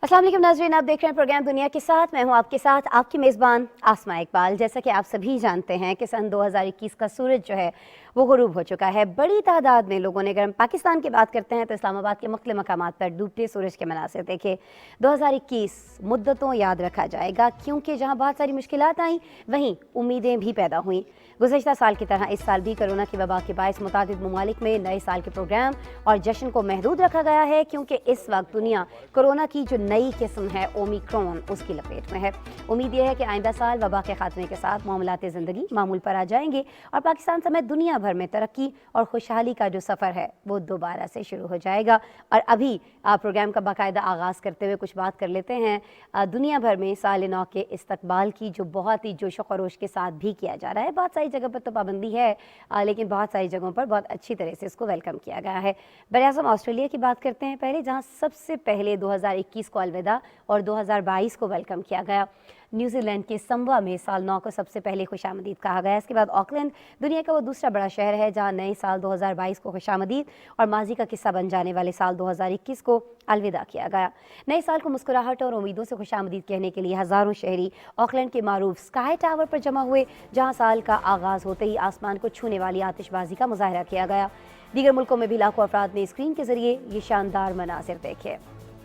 अस्सलाम वालेकुम नाज़रीन, आप देख रहे हैं प्रोग्राम दुनिया के साथ। मैं हूं आपके साथ आपकी मेज़बान आसमा इकबाल। जैसा कि आप सभी जानते हैं कि सन 2021 का सूरज जो है वो गुरूब हो चुका है। बड़ी तादाद में लोगों ने, अगर हम पाकिस्तान की बात करते हैं तो इस्लामाबाद के मुख्तलिफ मकामात पर डूबते सूरज के मनाज़िर देखे। 2021 मुद्दतों याद रखा जाएगा, क्योंकि जहाँ बहुत सारी मुश्किलात आई वहीं उम्मीदें भी पैदा हुईं। गुज़श्ता साल की तरह इस साल भी कोरोना की वबा के बायस मुतादिद ममालिक में नए साल के प्रोग्राम और जश्न को महदूद रखा गया है, क्योंकि इस वक्त दुनिया कोरोना की जो नई किस्म है ओमिक्रॉन उसकी लपेट में है। उम्मीद यह है कि आइंदा साल वबा के खात्मे के साथ मामलात ज़िंदगी मामूल पर आ जाएंगे और पाकिस्तान समेत दुनिया भर में तरक्की और खुशहाली का जो सफ़र है वो दोबारा से शुरू हो जाएगा। और अभी प्रोग्राम का बाकायदा आगाज़ करते हुए कुछ बात कर लेते हैं दुनिया भर में साल नौ के इस्तकबाल की, जो बहुत ही जोश खरोश के साथ भी किया जा रहा है। बहुत सारी जगह पर तो पाबंदी है, लेकिन बहुत सारी जगहों पर बहुत अच्छी तरह से इसको वेलकम किया गया है। बरआज़म ऑस्ट्रेलिया की बात करते हैं पहले, जहाँ सबसे पहले 2021 को अलविदा और 2022 को वेलकम किया गया। न्यूजीलैंड के संबा में साल नौ को सबसे पहले खुशामदीद कहा गया। इसके बाद ऑकलैंड दुनिया का वो दूसरा बड़ा शहर है जहाँ नए साल 2022 को खुशामदीद और माजी का किस्सा बन जाने वाले साल 2021 को अलविदा किया गया। नए साल को मुस्कुराहट और उम्मीदों से खुशामदीद कहने के लिए हज़ारों शहरी ऑकलैंड के मारूफ स्काई टावर पर जमा हुए, जहाँ साल का आगाज़ होते ही आसमान को छूने वाली आतिशबाजी का मुजाहरा किया गया। दीगर मुल्कों में भी लाखों अफराद ने स्क्रीन के ज़रिए ये शानदार मनाज़िर देखे।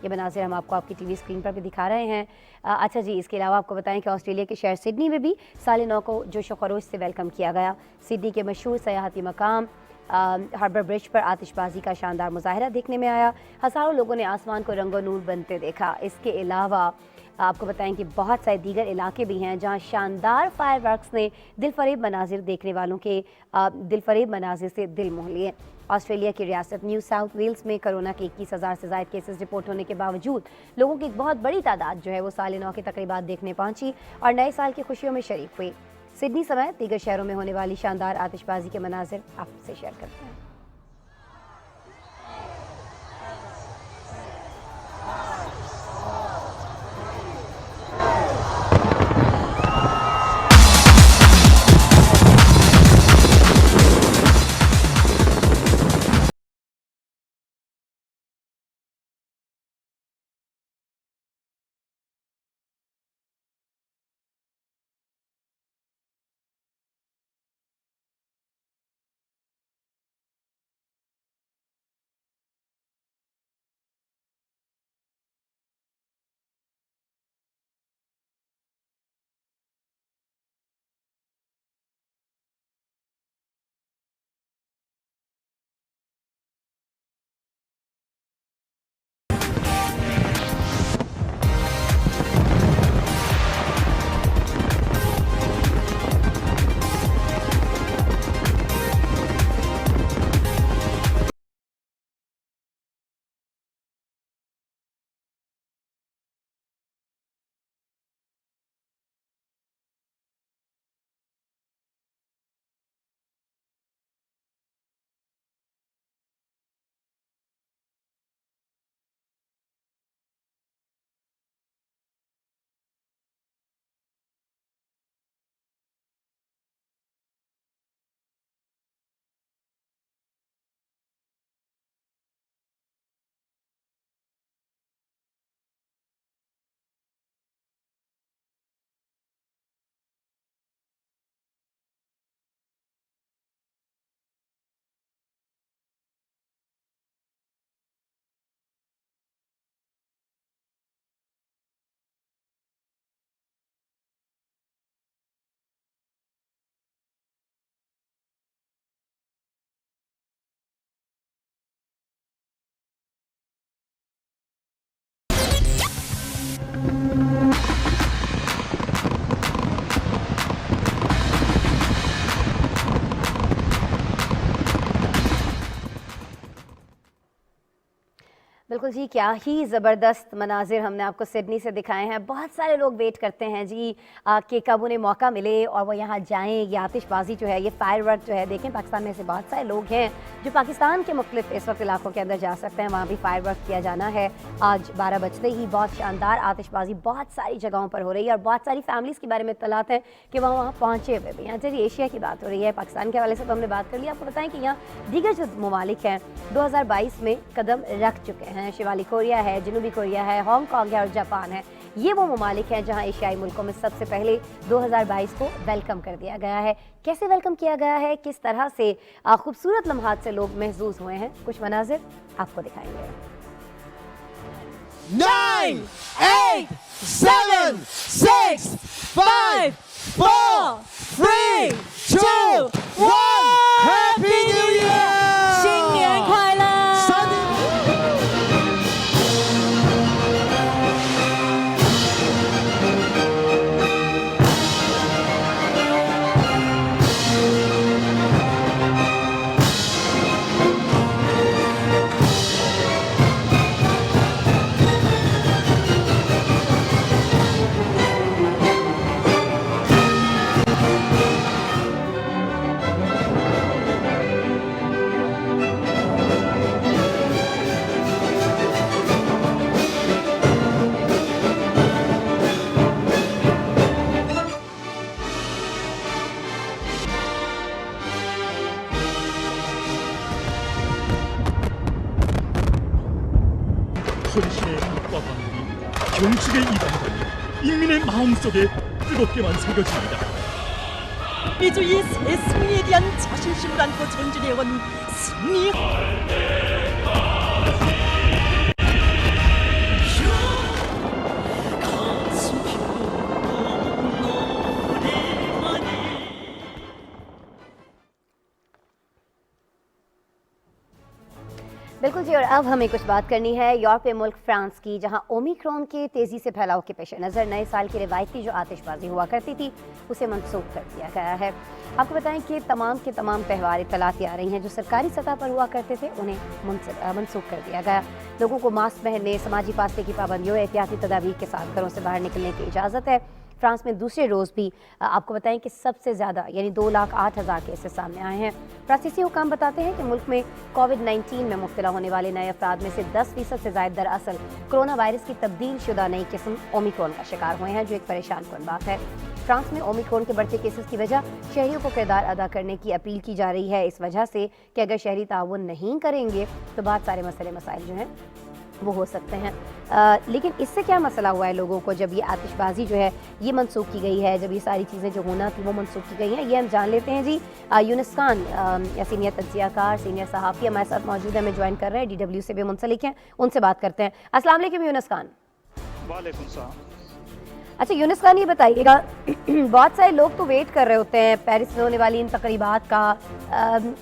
ये मनाज़िर हम आपको आपकी टीवी स्क्रीन पर भी दिखा रहे हैं। अच्छा जी, इसके अलावा आपको बताएं कि ऑस्ट्रेलिया के शहर सिडनी में भी साल नौ को जोश खरोश से वेलकम किया गया। सिडनी के मशहूर सयाहती मकाम हार्बर ब्रिज पर आतिशबाजी का शानदार मुजाहरा देखने में आया। हज़ारों लोगों ने आसमान को रंगो नूर बनते देखा। इसके अलावा आपको बताएं कि बहुत सारे दीगर इलाके भी हैं जहां शानदार फायरवर्क्स ने दिलफरेब मनाजिर देखने वालों के दिलफरेब मनाजिर से दिल मोह लिए। ऑस्ट्रेलिया की रियासत न्यू साउथ वेल्स में कोरोना के 21,000 से ज़ायद केसेस रिपोर्ट होने के बावजूद लोगों की एक बहुत बड़ी तादाद जो है वो साल नौ की तकरीबात देखने पहुंची और नए साल की खुशियों में शरीक हुई। सिडनी समेत दीगर शहरों में होने वाली शानदार आतिशबाजी के मनाजिर आपसे शेयर करते हैं। बिल्कुल जी, क्या ही ज़बरदस्त मनाजिर हमने आपको सिडनी से दिखाए हैं। बहुत सारे लोग वेट करते हैं जी कि कब उन्हें मौका मिले और वो यहाँ जाएं। ये आतिशबाजी जो है, ये फायरवर्क जो है, देखें पाकिस्तान में से बहुत सारे लोग हैं जो पाकिस्तान के मुख्तलिफ इस वक्त इलाकों के अंदर जा सकते हैं, वहाँ भी फायरवर्क किया जाना है। आज 12 बजते ही बहुत शानदार आतिशबाजी बहुत सारी जगहों पर हो रही है और बहुत सारी फैमिलीज़ के बारे में इत्तलात हैं कि वहाँ पहुँचे हुए भी हैं। चलिए, एशिया की बात हो रही है, पाकिस्तान के हवाले से तो हमने बात कर ली। आपको बताएं कि यहाँ दीगर जो ममालिक हैं 2022 में कदम रख चुके हैं। हैं, शिमाली कोरिया है, जनूबी कोरिया है, हांग कांग है और जापान है। ये वो ममालिक हैं जहां एशियाई मुल्कों में सबसे पहले 2022 को वेलकम कर दिया गया है। कैसे वेलकम किया गया है, किस तरह से खूबसूरत लम्हात से लोग महसूस हुए हैं, कुछ मनाजिर आपको दिखाएंगे। 9, 8, 7, 6, 5, 4, 3, 2, 1. Happy New Year! 新年快乐！ 헌신의 빛과 방울이 경축의 이 단번이 인민의 마음속에 뜨겁게만 새겨집니다. 매주 이 새 승리에 대한 자신심을 안고 전진해온 승리. बिल्कुल जी, और अब हमें कुछ बात करनी है यूरोपीय मुल्क फ्रांस की, जहां ओमिक्रॉन के तेज़ी से फैलाव के पेश नज़र नए साल की रिवायती जो आतिशबाजी हुआ करती थी उसे मनसूख कर दिया गया है। आपको बताएं कि तमाम के तमाम त्यौहार इत्तलाती आ रही हैं जो सरकारी सतह पर हुआ करते थे उन्हें मनसूख कर दिया गया। लोगों को मास्क पहनने, समाजी फासले की पाबंदियों, एहतियाती तदाबीर के साथ घरों से बाहर निकलने की इजाज़त है। फ्रांस में दूसरे रोज़ भी आपको बताएं कि सबसे ज़्यादा यानी 2,08,000 केसेस सामने आए हैं। फ्रांसीसी हुकाम बताते हैं कि मुल्क में कोविड-19 में मुब्तला होने वाले नए अफराद में से 10% से ज़ायद दरअसल कोरोना वायरस की तब्दील शुदा नई किस्म ओमिक्रॉन का शिकार हुए हैं, जो एक परेशान कुन बात है। फ्रांस में ओमिक्रॉन के बढ़ते केसेस की वजह शहरियों को किरदार अदा करने की अपील की जा रही है, इस वजह से कि अगर शहरी ताउन नहीं करेंगे तो बहुत सारे मसले मसाइल जो हैं वो हो सकते हैं। लेकिन इससे क्या मसला हुआ है लोगों को जब ये आतिशबाजी जो है ये मनसूख की गई है, जब ये सारी चीज़ें जो होना थी वो मनसूख की गई हैं, ये हम जान लेते हैं जी। यूनुस खान सीनियर तज्ज़ियाकार, सीनियर सहाफ़ी हमारे साथ मौजूद है, हमें ज्वाइन कर रहे हैं, DW से भी मुंसलिक हैं, उनसे बात करते हैं। अस्सलाम वालेकुम यूनुस खान। वालेकुम सलाम। अच्छा यूनुस खान, ये बताइएगा बहुत सारे लोग तो वेट कर रहे होते हैं पेरिस में होने वाली इन तकरीबात का।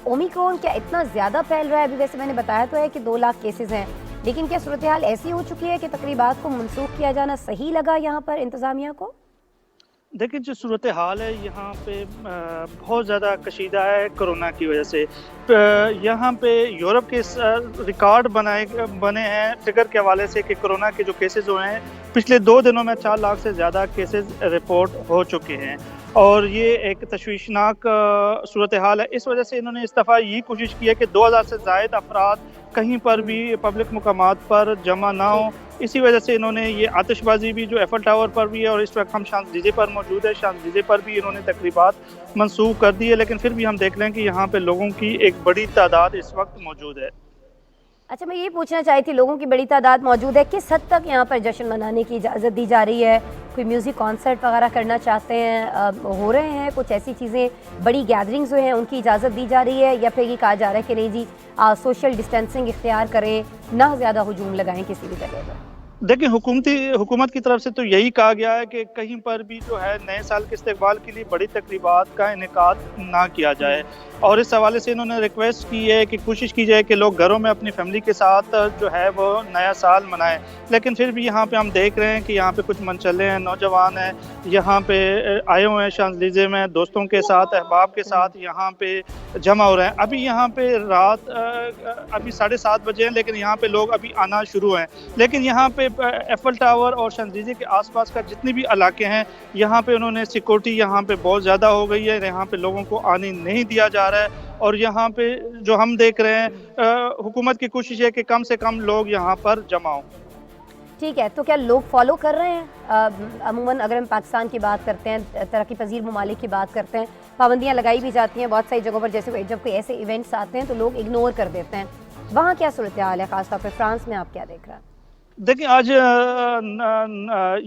ओमिक्रॉन क्या इतना ज़्यादा फैल रहा है? अभी वैसे मैंने बताया तो है कि 2 लाख केसेस हैं, लेकिन क्या सूरत हाल ऐसी हो चुकी है कि तकरीबात को मनसूख किया जाना सही लगा यहाँ पर इंतज़ामिया को? देखिए, जो सूरत हाल है यहाँ पे बहुत ज़्यादा कशीदा है कोरोना की वजह से। यहाँ पे यूरोप के रिकॉर्ड बने हैं फिगर के हवाले से कि कोरोना के जो केसेस हुए हैं पिछले 2 दिनों में 4 लाख से ज़्यादा केसेस रिपोर्ट हो चुके हैं, और ये एक तशवीशनाक सूरत हाल है। इस वजह से इन्होंने इस दफ़ा ये कोशिश की है कि 2000 से ज़ायद अफराद कहीं पर भी पब्लिक मकामात पर जमा ना हो। इसी वजह से इन्होंने ये आतिशबाजी भी जो एफल टावर पर भी है, और इस वक्त हम शांज़लीज़े पर मौजूद है, शांज़लीज़े पर भी इन्होंने तकरीबात मनसूख कर दी है, लेकिन फिर भी हम देख लें कि यहाँ पे लोगों की एक बड़ी तादाद इस वक्त मौजूद है। अच्छा, मैं ये पूछना चाही थी, लोगों की बड़ी तादाद मौजूद है, किस हद तक यहाँ पर जश्न मनाने की इजाज़त दी जा रही है? कोई म्यूज़िक कॉन्सर्ट वगैरह करना चाहते हैं, हो रहे हैं कुछ ऐसी चीज़ें, बड़ी गैदरिंग्स जो हैं उनकी इजाज़त दी जा रही है, या फिर ये कहा जा रहा है कि नहीं जी सोशल डिस्टेंसिंग इख्तियार करें, ना ज़्यादा हुजूम लगाएं किसी भी जगह पर? देखिए, हुकूमत की तरफ से तो यही कहा गया है कि कहीं पर भी जो है नए साल के इस्तकबाल के लिए बड़ी तकरीबात का इनेकाद ना किया जाए, और इस हवाले से इन्होंने रिक्वेस्ट की है कि कोशिश की जाए कि लोग घरों में अपनी फैमिली के साथ जो है वो नया साल मनाएं। लेकिन फिर भी यहाँ पे हम देख रहे हैं कि यहाँ पे कुछ मनचले हैं, नौजवान हैं, यहाँ पे आए हुए हैं शांज़लीज़े में दोस्तों के साथ, अहबाब के साथ यहाँ पे जमा हो रहे हैं। अभी यहाँ पे रात अभी 7:30 बजे हैं, लेकिन यहाँ पे लोग अभी आना शुरू हैं। लेकिन यहाँ पे एफल टावर और शांज़लीज़े के आसपास का जितने भी इलाके हैं, यहाँ पे उन्होंने सिक्योरिटी यहाँ पे बहुत ज़्यादा हो गई है, यहाँ पे लोगों को आने नहीं दिया जा रहा है। और यहाँ पे जो हम देख रहे हैं, हुकूमत की कोशिश है कि कम से कम लोग यहाँ पर जमा हों। ठीक है, तो क्या लोग फॉलो कर रहे हैं? अमूमन अगर हम पाकिस्तान की बात करते हैं, तरक्की पजीर ममालिक की बात करते हैं, पाबंदियाँ लगाई भी जाती हैं बहुत सारी जगहों पर, जैसे जब कोई ऐसे इवेंट्स आते हैं तो लोग इग्नोर कर देते हैं। वहाँ क्या सूरत हाल है, खासतौर पर फ्रांस में आप क्या देख रहे हैं? देखिए आज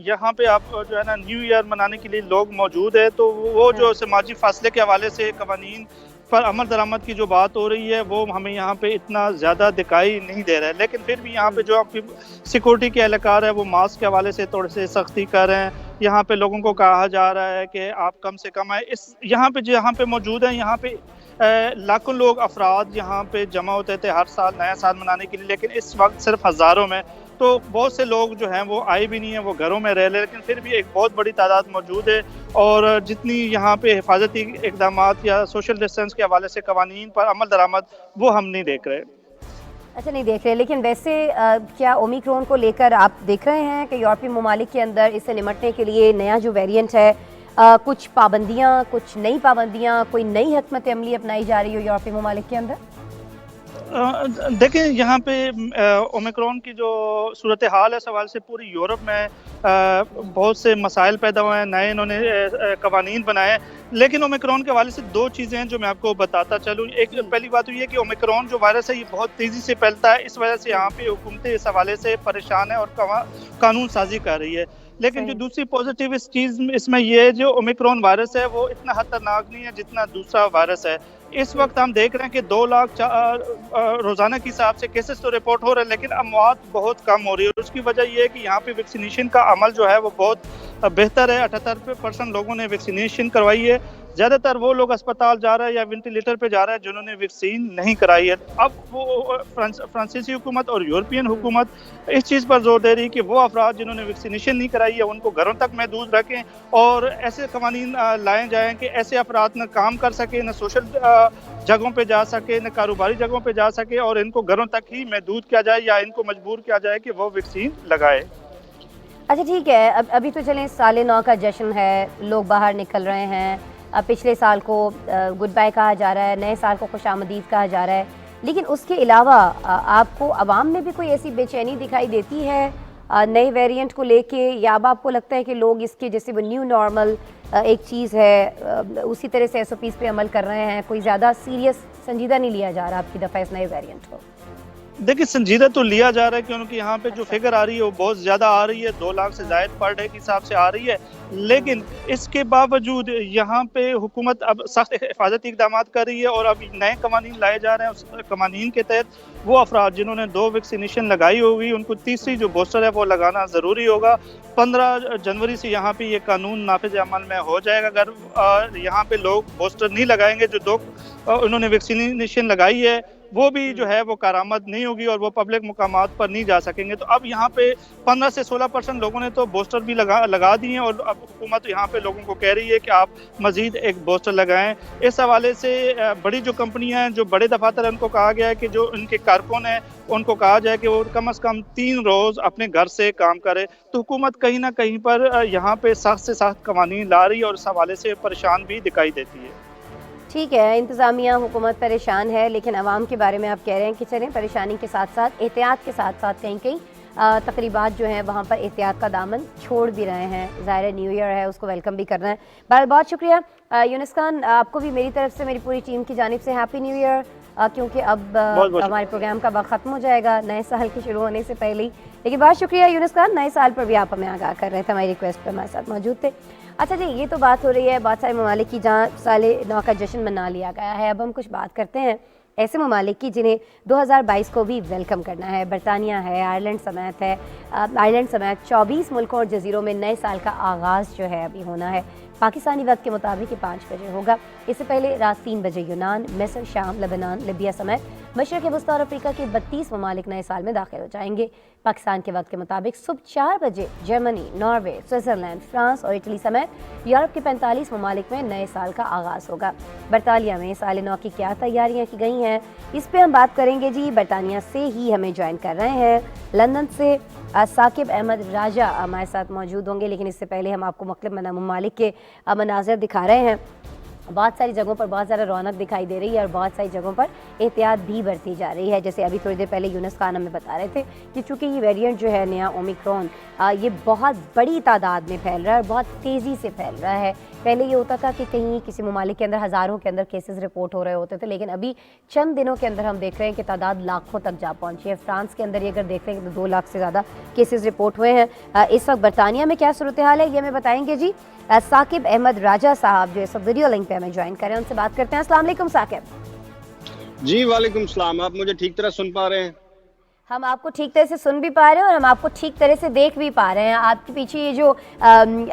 यहाँ पे आप जो है ना न्यू ईयर मनाने के लिए लोग मौजूद है, तो वो जो समाजी फासले के हवाले से कवानीन पर अमल दरामद की जो बात हो रही है वो हमें यहाँ पे इतना ज़्यादा दिखाई नहीं दे रहा है। लेकिन फिर भी यहाँ पे जो आपकी सिक्योरिटी के एहलकार है वो मास्क के हवाले से थोड़े से सख्ती कर रहे हैं। यहाँ पे लोगों को कहा जा रहा है कि आप कम से कम आए। इस यहाँ पे मौजूद हैं, यहाँ पे लाखों लोग अफराद यहाँ पे जमा होते थे हर साल नया साल मनाने के लिए, लेकिन इस वक्त सिर्फ हज़ारों में। तो बहुत से लोग जो हैं वो आए भी नहीं हैं, वो घरों में रह रहे, लेकिन फिर भी एक बहुत बड़ी तादाद मौजूद है। और जितनी यहाँ पे हिफाजती इक़दामात या सोशल डिस्टेंस के हवाले से कवानीन पर अमल दरामद वो हम नहीं देख रहे। अच्छा, नहीं देख रहे, लेकिन वैसे क्या ओमिक्रॉन को लेकर आप देख रहे हैं कि यूरोपीय ममालिक के अंदर इससे निमटने के लिए नया जो वेरिएंट है, कुछ पाबंदियाँ, कुछ नई पाबंदियाँ, कोई नई हिकमत अमली अपनाई जा रही हो यूरोपीय ममालिक के अंदर? देखें यहाँ पे ओमिक्रॉन की जो सूरत हाल है इस हवाले से पूरी यूरोप में बहुत से मसाइल पैदा हुए हैं, नए इन्होंने कवानीन बनाए हैं। लेकिन ओमिक्रॉन के हवाले से दो चीज़ें हैं जो मैं आपको बताता चलूँ। एक पहली बात तो ये कि ओमिक्रॉन जो वायरस है ये बहुत तेज़ी से फैलता है, इस वजह से यहाँ पे हुकूमतें इस हवाले से परेशान है और कानून साजी कर रही है। लेकिन जो दूसरी पॉजिटिव इस चीज़ इसमें ये है, जो ओमिक्रॉन वायरस है वो इतना खतरनाक नहीं है जितना दूसरा वायरस है। इस वक्त हम देख रहे हैं कि 2 लाख रोज़ाना के हिसाब से केसेस तो रिपोर्ट हो रहे हैं, लेकिन अमवात बहुत कम हो रही है। और उसकी वजह ये है कि यहाँ पे वैक्सीनेशन का अमल जो है वो बहुत बेहतर है। 78% लोगों ने वैक्सीनेशन करवाई है। ज़्यादातर वो लोग अस्पताल जा रहे हैं या वेंटिलेटर पे जा रहे हैं जिन्होंने वैक्सीन नहीं कराई है। अब वो फ्रांसीसी हुकूमत और यूरोपियन हुकूमत इस चीज़ पर जोर दे रही है कि वो अफराद जिन्होंने वैक्सीनेशन नहीं कराई है उनको घरों तक महदूद रखें और ऐसे कवानीन लाए जाएँ कि ऐसे अफराद न काम कर सके, न सोशल जगहों पे जा सके, न कारोबारी जगहों पे जा सके, और इनको घरों तक ही महदूद किया जाए या इनको मजबूर किया जाए कि वो वैक्सीन लगाए। अच्छा, ठीक है, अभी तो चलें साले नौ का जश्न है, लोग बाहर निकल रहे हैं, पिछले साल को गुड बाय कहा जा रहा है, नए साल को खुशामदीद कहा जा रहा है, लेकिन उसके अलावा आपको अवाम में भी कोई ऐसी बेचैनी दिखाई देती है नए वेरिएंट को लेके, या अब आपको लगता है कि लोग इसके जैसे वो न्यू नॉर्मल एक चीज़ है उसी तरह से SOPs पे अमल कर रहे हैं, कोई ज़्यादा सीरियस संजीदा नहीं लिया जा रहा आपकी दफ़ा इस नए वेरिएंट को? देखिए संजीदा तो लिया जा रहा है क्योंकि यहाँ पे जो फिगर आ रही है वो बहुत ज़्यादा आ रही है, 2 लाख से ज़ायद पर डे के हिसाब से आ रही है। लेकिन इसके बावजूद यहाँ पे हुकूमत अब सख्त हिफाजती इक़दामात कर रही है और अब नए कवानीन लाए जा रहे हैं। उस कवानीन के तहत वो अफराद जिन्होंने 2 वैक्सीनेशन लगाई होगी उनको तीसरी जो बूस्टर है वो लगाना ज़रूरी होगा। 15 जनवरी से यहाँ पे ये कानून नाफिज अमल में हो जाएगा। अगर यहाँ पे लोग बूस्टर नहीं लगाएंगे, जो 2 उन्होंने वैक्सीनेशन लगाई है वो भी जो है वो कारामद नहीं होगी और वो पब्लिक मुकामात पर नहीं जा सकेंगे। तो अब यहाँ पे 15 से 16% लोगों ने तो बूस्टर भी लगा दिए हैं और अब हुकूमत यहाँ पे लोगों को कह रही है कि आप मजीद एक बूस्टर लगाएं। इस हवाले से बड़ी जो कंपनियां हैं, जो बड़े दफातर हैं, उनको कहा गया है कि जो उनके कारकुन हैं उनको कहा जाए कि वो कम से कम 3 रोज़ अपने घर से काम करें। तो हुकूमत कहीं ना कहीं पर यहाँ पे सख्त से सख्त कवानीन ला रही है और इस हवाले से परेशान भी दिखाई देती है। ठीक है, इंतज़ामिया हुकूमत परेशान है, लेकिन आवाम के बारे में आप कह रहे हैं कि चलें परेशानी के साथ साथ एहतियात के साथ साथ कहीं कहीं तकरीबात जो हैं वहाँ पर एहतियात का दामन छोड़ भी रहे हैं। ज़ाहिर न्यू ईयर है, उसको वेलकम भी करना है। बहरहाल बहुत शुक्रिया यूनुस खान, आपको भी मेरी तरफ से, मेरी पूरी टीम की जानिब से हैप्पी न्यू ईयर, क्योंकि अब हमारे प्रोग्राम का वक्त ख़त्म हो जाएगा नए साल के शुरू होने से पहले ही। लेकिन बहुत शुक्रिया यूनुस खान, नए साल पर भी आप हमें आगाह कर रहे थे, हमारी रिक्वेस्ट पर हमारे साथ मौजूद थे। अच्छा जी, ये तो बात हो रही है बहुत सारे ममालिक की जहाँ साले नौ का जश्न मना लिया गया है। अब हम कुछ बात करते हैं ऐसे ममालिक की जिन्हें 2022 को भी वेलकम करना है। बरतानिया है, आयरलैंड समेत 24 मुल्कों और जजीरों में नए साल का आगाज़ जो है अभी होना है। पाकिस्तानी वक्त के मुताबिक 5 बजे होगा। इससे पहले रात 3 बजे यूनान, मिस्र, शाम, लेबनान, लिबिया समेत मशरक़ वस्ती और अफ्रीका के 32 ममालिक नए साल में दाखिल हो जाएंगे। पाकिस्तान के वक्त के मुताबिक सुबह 4 बजे जर्मनी, नॉर्वे, स्विट्ज़रलैंड, फ्रांस और इटली समेत यूरोप के 45 ममालिक में नए साल का आगाज़ होगा। बरतानिया में साल नौ की क्या तैयारियां की गई हैं, इस पर हम बात करेंगे जी। बरतानिया से ही हमें ज्वाइन कर रहे हैं लंदन से साकिब अहमद राजा हमारे साथ मौजूद होंगे, लेकिन इससे पहले हम आपको मुख्तलिफ ममालिक के मनाज़र दिखा रहे हैं। बहुत सारी जगहों पर बहुत ज़्यादा रौनक दिखाई दे रही है और बहुत सारी जगहों पर एहतियात भी बरती जा रही है। जैसे अभी थोड़ी देर पहले यूनुस खान हमें बता रहे थे कि चूँकि ये वेरिएंट जो है नया ओमिक्रॉन ये बहुत बड़ी तादाद में फैल रहा है और बहुत तेज़ी से फैल रहा है। पहले ये होता था कि कहीं किसी ममालिक के अंदर हज़ारों के अंदर केसेस रिपोर्ट हो रहे होते थे, लेकिन अभी चंद दिनों के अंदर हम देख रहे हैं कि तादाद लाखों तक जा पहुंची है। फ्रांस के अंदर ये अगर देख रहे हैं तो 2 लाख से ज़्यादा केसेस रिपोर्ट हुए हैं। इस वक्त बरतानिया में क्या सूरत हाल है ये हमें बताएंगे जी साकिब अहमद राजा साहब, जो इस वक्त वीडियो लिंक पे हमें ज्वाइन करें, उनसे बात करते हैं। अस्सलाम वालेकुम साकिब। जी वालेकुम सलाम। आप मुझे ठीक तरह सुन पा रहे हैं? हम आपको ठीक तरह से सुन भी पा रहे हैं और हम आपको ठीक तरह से देख भी पा रहे हैं। आपके पीछे ये जो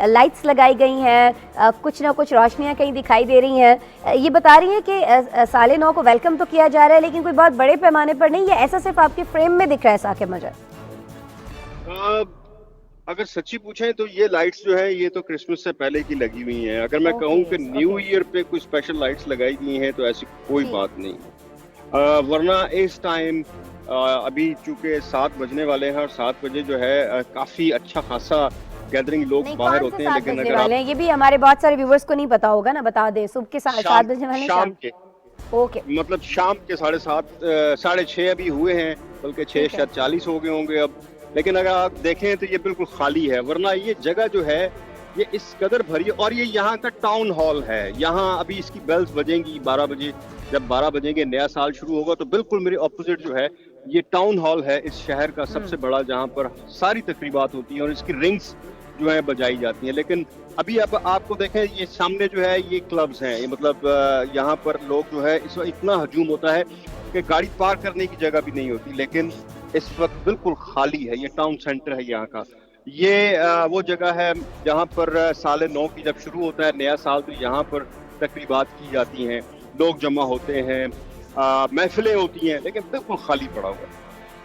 लाइट्स लगाई गई हैं, कुछ ना कुछ रोशनियां कहीं दिखाई दे रही हैं, ये बता रही हैं कि साले 9 को वेलकम तो किया जा रहा है लेकिन कोई बहुत बड़े पैमाने पर नहीं, ये ऐसा सिर्फ आपके फ्रेम में दिख रहा है साकिब मुझे? अगर सच्ची पूछें तो ये लाइट्स जो है ये तो क्रिसमस से पहले की लगी हुई हैं। अगर मैं कहूँ कि न्यू ईयर पे कोई स्पेशल लाइट्स लगाई गई हैं तो ऐसी कोई बात नहीं। वरना इस टाइम अभी चूंकि 7 बजने वाले हैं और 7 बजे जो है काफी अच्छा खासा गैदरिंग लोग बाहर होते हैं, लेकिन अगर आप ये भी हमारे बहुत सारे व्यूवर्स को नहीं पता होगा ना, बता दे। सुबह के 7 बजे वाले शाम के ओके, मतलब शाम के 7:30 6:30 अभी हुए हैं, बल्कि 6 शायद 40 हो गए होंगे अब। लेकिन अगर आप देखें तो ये बिल्कुल खाली है, वरना ये जगह जो है ये इस कदर भरी है। और ये यहाँ का टाउन हॉल है, यहाँ अभी इसकी बेल्स बजेंगी 12 बजे। जब 12 बजेंगे नया साल शुरू होगा तो बिल्कुल मेरे ऑपोजिट जो है ये टाउन हॉल है इस शहर का सबसे बड़ा, जहाँ पर सारी तकरीबात होती हैं और इसकी रिंग्स जो है बजाई जाती हैं। लेकिन अभी अब आपको देखें ये सामने जो है ये क्लब्स हैं, ये मतलब यहाँ पर लोग जो है इस वक्त इतना हजूम होता है कि गाड़ी पार्क करने की जगह भी नहीं होती। लेकिन इस वक्त बिल्कुल खाली है, ये टाउन सेंटर है यहाँ का। ये वो जगह है जहाँ पर साल 9 की जब शुरू होता है नया साल तो यहाँ पर तकरीबात की जाती हैं, लोग जमा होते हैं, महफिलें होती हैं, लेकिन बिल्कुल खाली पड़ा हुआ है।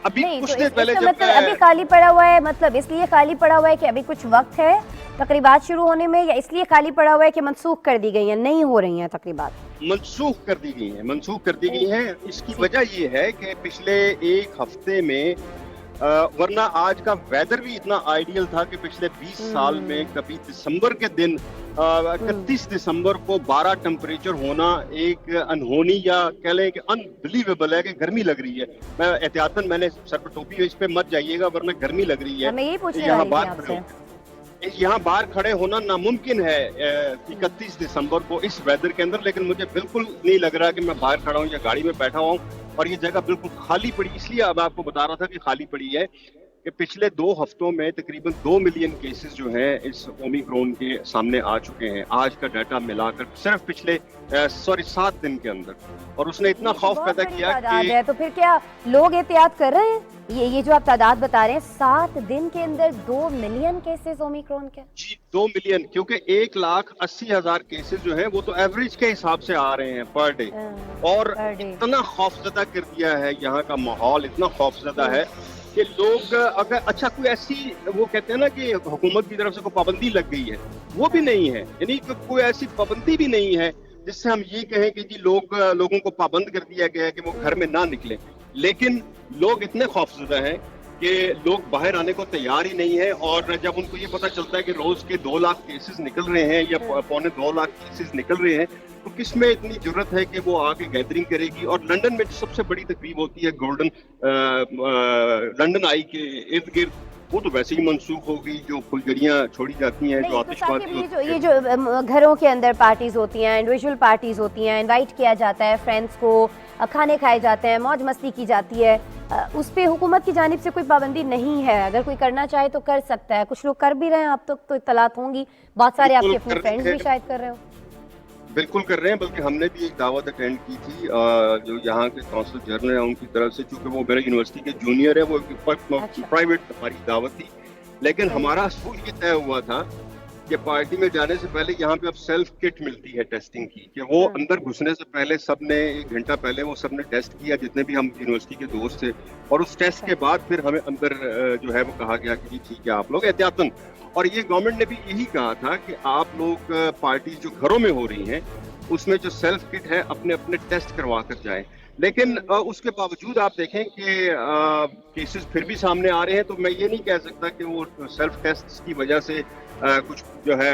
अभी कुछ देर पहले जब मतलब अभी खाली पड़ा हुआ है, मतलब इसलिए खाली पड़ा हुआ है कि अभी कुछ वक्त है तकरीबात शुरू होने में, या इसलिए खाली पड़ा हुआ है कि मनसूख कर दी गई है, नहीं हो रही हैं तकरीबात? मनसूख कर दी गई हैं, मनसूख कर दी गई हैं। इसकी वजह ये है कि पिछले 1 हफ्ते में वरना आज का वेदर भी इतना आइडियल था कि पिछले 20 साल में कभी दिसंबर के दिन 31 दिसंबर को 12 टेम्परेचर होना एक अनहोनी या कह लें कि अनबिलीवेबल है कि गर्मी लग रही है। मैं एहतियातन मैंने सर पर टोपी, इस पे मत जाइएगा वरना गर्मी लग रही है। मैं यही पूछने वाली थी आपसे। यहाँ बाहर खड़े होना नामुमकिन है 31 दिसंबर को इस वेदर के अंदर, लेकिन मुझे बिल्कुल नहीं लग रहा कि मैं बाहर खड़ा हूँ या गाड़ी में बैठा हुआ हूँ और ये जगह बिल्कुल खाली पड़ी। इसलिए अब आपको बता रहा था कि खाली पड़ी है कि पिछले 2 हफ्तों में तकरीबन 2 मिलियन केसेस जो हैं इस ओमिक्रॉन के सामने आ चुके हैं, आज का डाटा मिलाकर सिर्फ पिछले 7 दिन के अंदर। और उसने इतना खौफ पैदा किया कि तो फिर क्या लोग एहतियात कर रहे हैं? ये जो आप तादाद बता रहे हैं 7 दिन के अंदर 2 मिलियन केसेस ओमिक्रॉन के? जी 2 मिलियन, क्योंकि 1,80,000 केसेस जो हैं वो तो एवरेज के हिसाब से आ रहे हैं पर डे। और इतना खौफजदा कर दिया है यहाँ का माहौल, इतना खौफजदा है कि लोग अगर अच्छा कोई ऐसी वो कहते हैं ना कि हुकूमत की तरफ से कोई पाबंदी लग गई है, वो भी नहीं है। यानी कोई ऐसी पाबंदी भी नहीं है जिससे हम ये कहें कि जी लोगों को पाबंद कर दिया गया है कि वो घर में ना निकले। लेकिन लोग इतने खौफजदा हैं कि लोग बाहर आने को तैयार ही नहीं है। और जब उनको ये पता चलता है कि रोज के 2 लाख केसेस निकल रहे हैं या 2.25 लाख केसेस निकल रहे हैं, तो किस में इतनी जरूरत है कि वो आके गैदरिंग करेगी। और लंदन में सबसे बड़ी तकरीब होती है गोल्डन लंदन आई के इर्द गिर्द, वो तो वैसे ही मनसूख होगी। जो फुलझड़ियाँ छोड़ी जाती हैं, जो आतिशबाजी, ये जो घरों के अंदर पार्टीज होती हैं, इंडिविजुअल पार्टीज होती हैं, इनवाइट किया जाता है फ्रेंड्स को, खाने खाए जाते हैं, मौज मस्ती की जाती है, उस पे हुकूमत की जानिब से कोई पाबंदी नहीं है। अगर कोई करना चाहे तो कर सकता है, कुछ लोग कर भी रहे हैं, आप तो इत्तलात होंगी, बहुत सारे आपके अपने फ्रेंड्स भी शायद कर रहे हो। बिल्कुल कर रहे हैं, बल्कि हमने भी एक दावत अटेंड की थी जो यहाँ के काउंसिल जनरल है उनकी तरफ से, चूंकि वो मेरे यूनिवर्सिटी के जूनियर है, वो प्राइवेट हमारी दावत थी। लेकिन हमारा असूल ये तय हुआ था कि पार्टी में जाने से पहले यहाँ पे अब सेल्फ किट मिलती है टेस्टिंग की, कि वो अंदर घुसने से पहले सबने 1 घंटा पहले वो सबने टेस्ट किया, जितने भी हम यूनिवर्सिटी के दोस्त थे। और उस टेस्ट के बाद फिर हमें अंदर जो है वो कहा गया कि जी ठीक है आप लोग एहतियातन। और ये गवर्नमेंट ने भी यही कहा था कि आप लोग पार्टीज जो घरों में हो रही हैं उसमें जो सेल्फ किट है अपने अपने टेस्ट करवा कर जाएं। लेकिन उसके बावजूद आप देखें कि केसेस फिर भी सामने आ रहे हैं, तो मैं ये नहीं कह सकता कि वो सेल्फ टेस्ट की वजह से कुछ जो है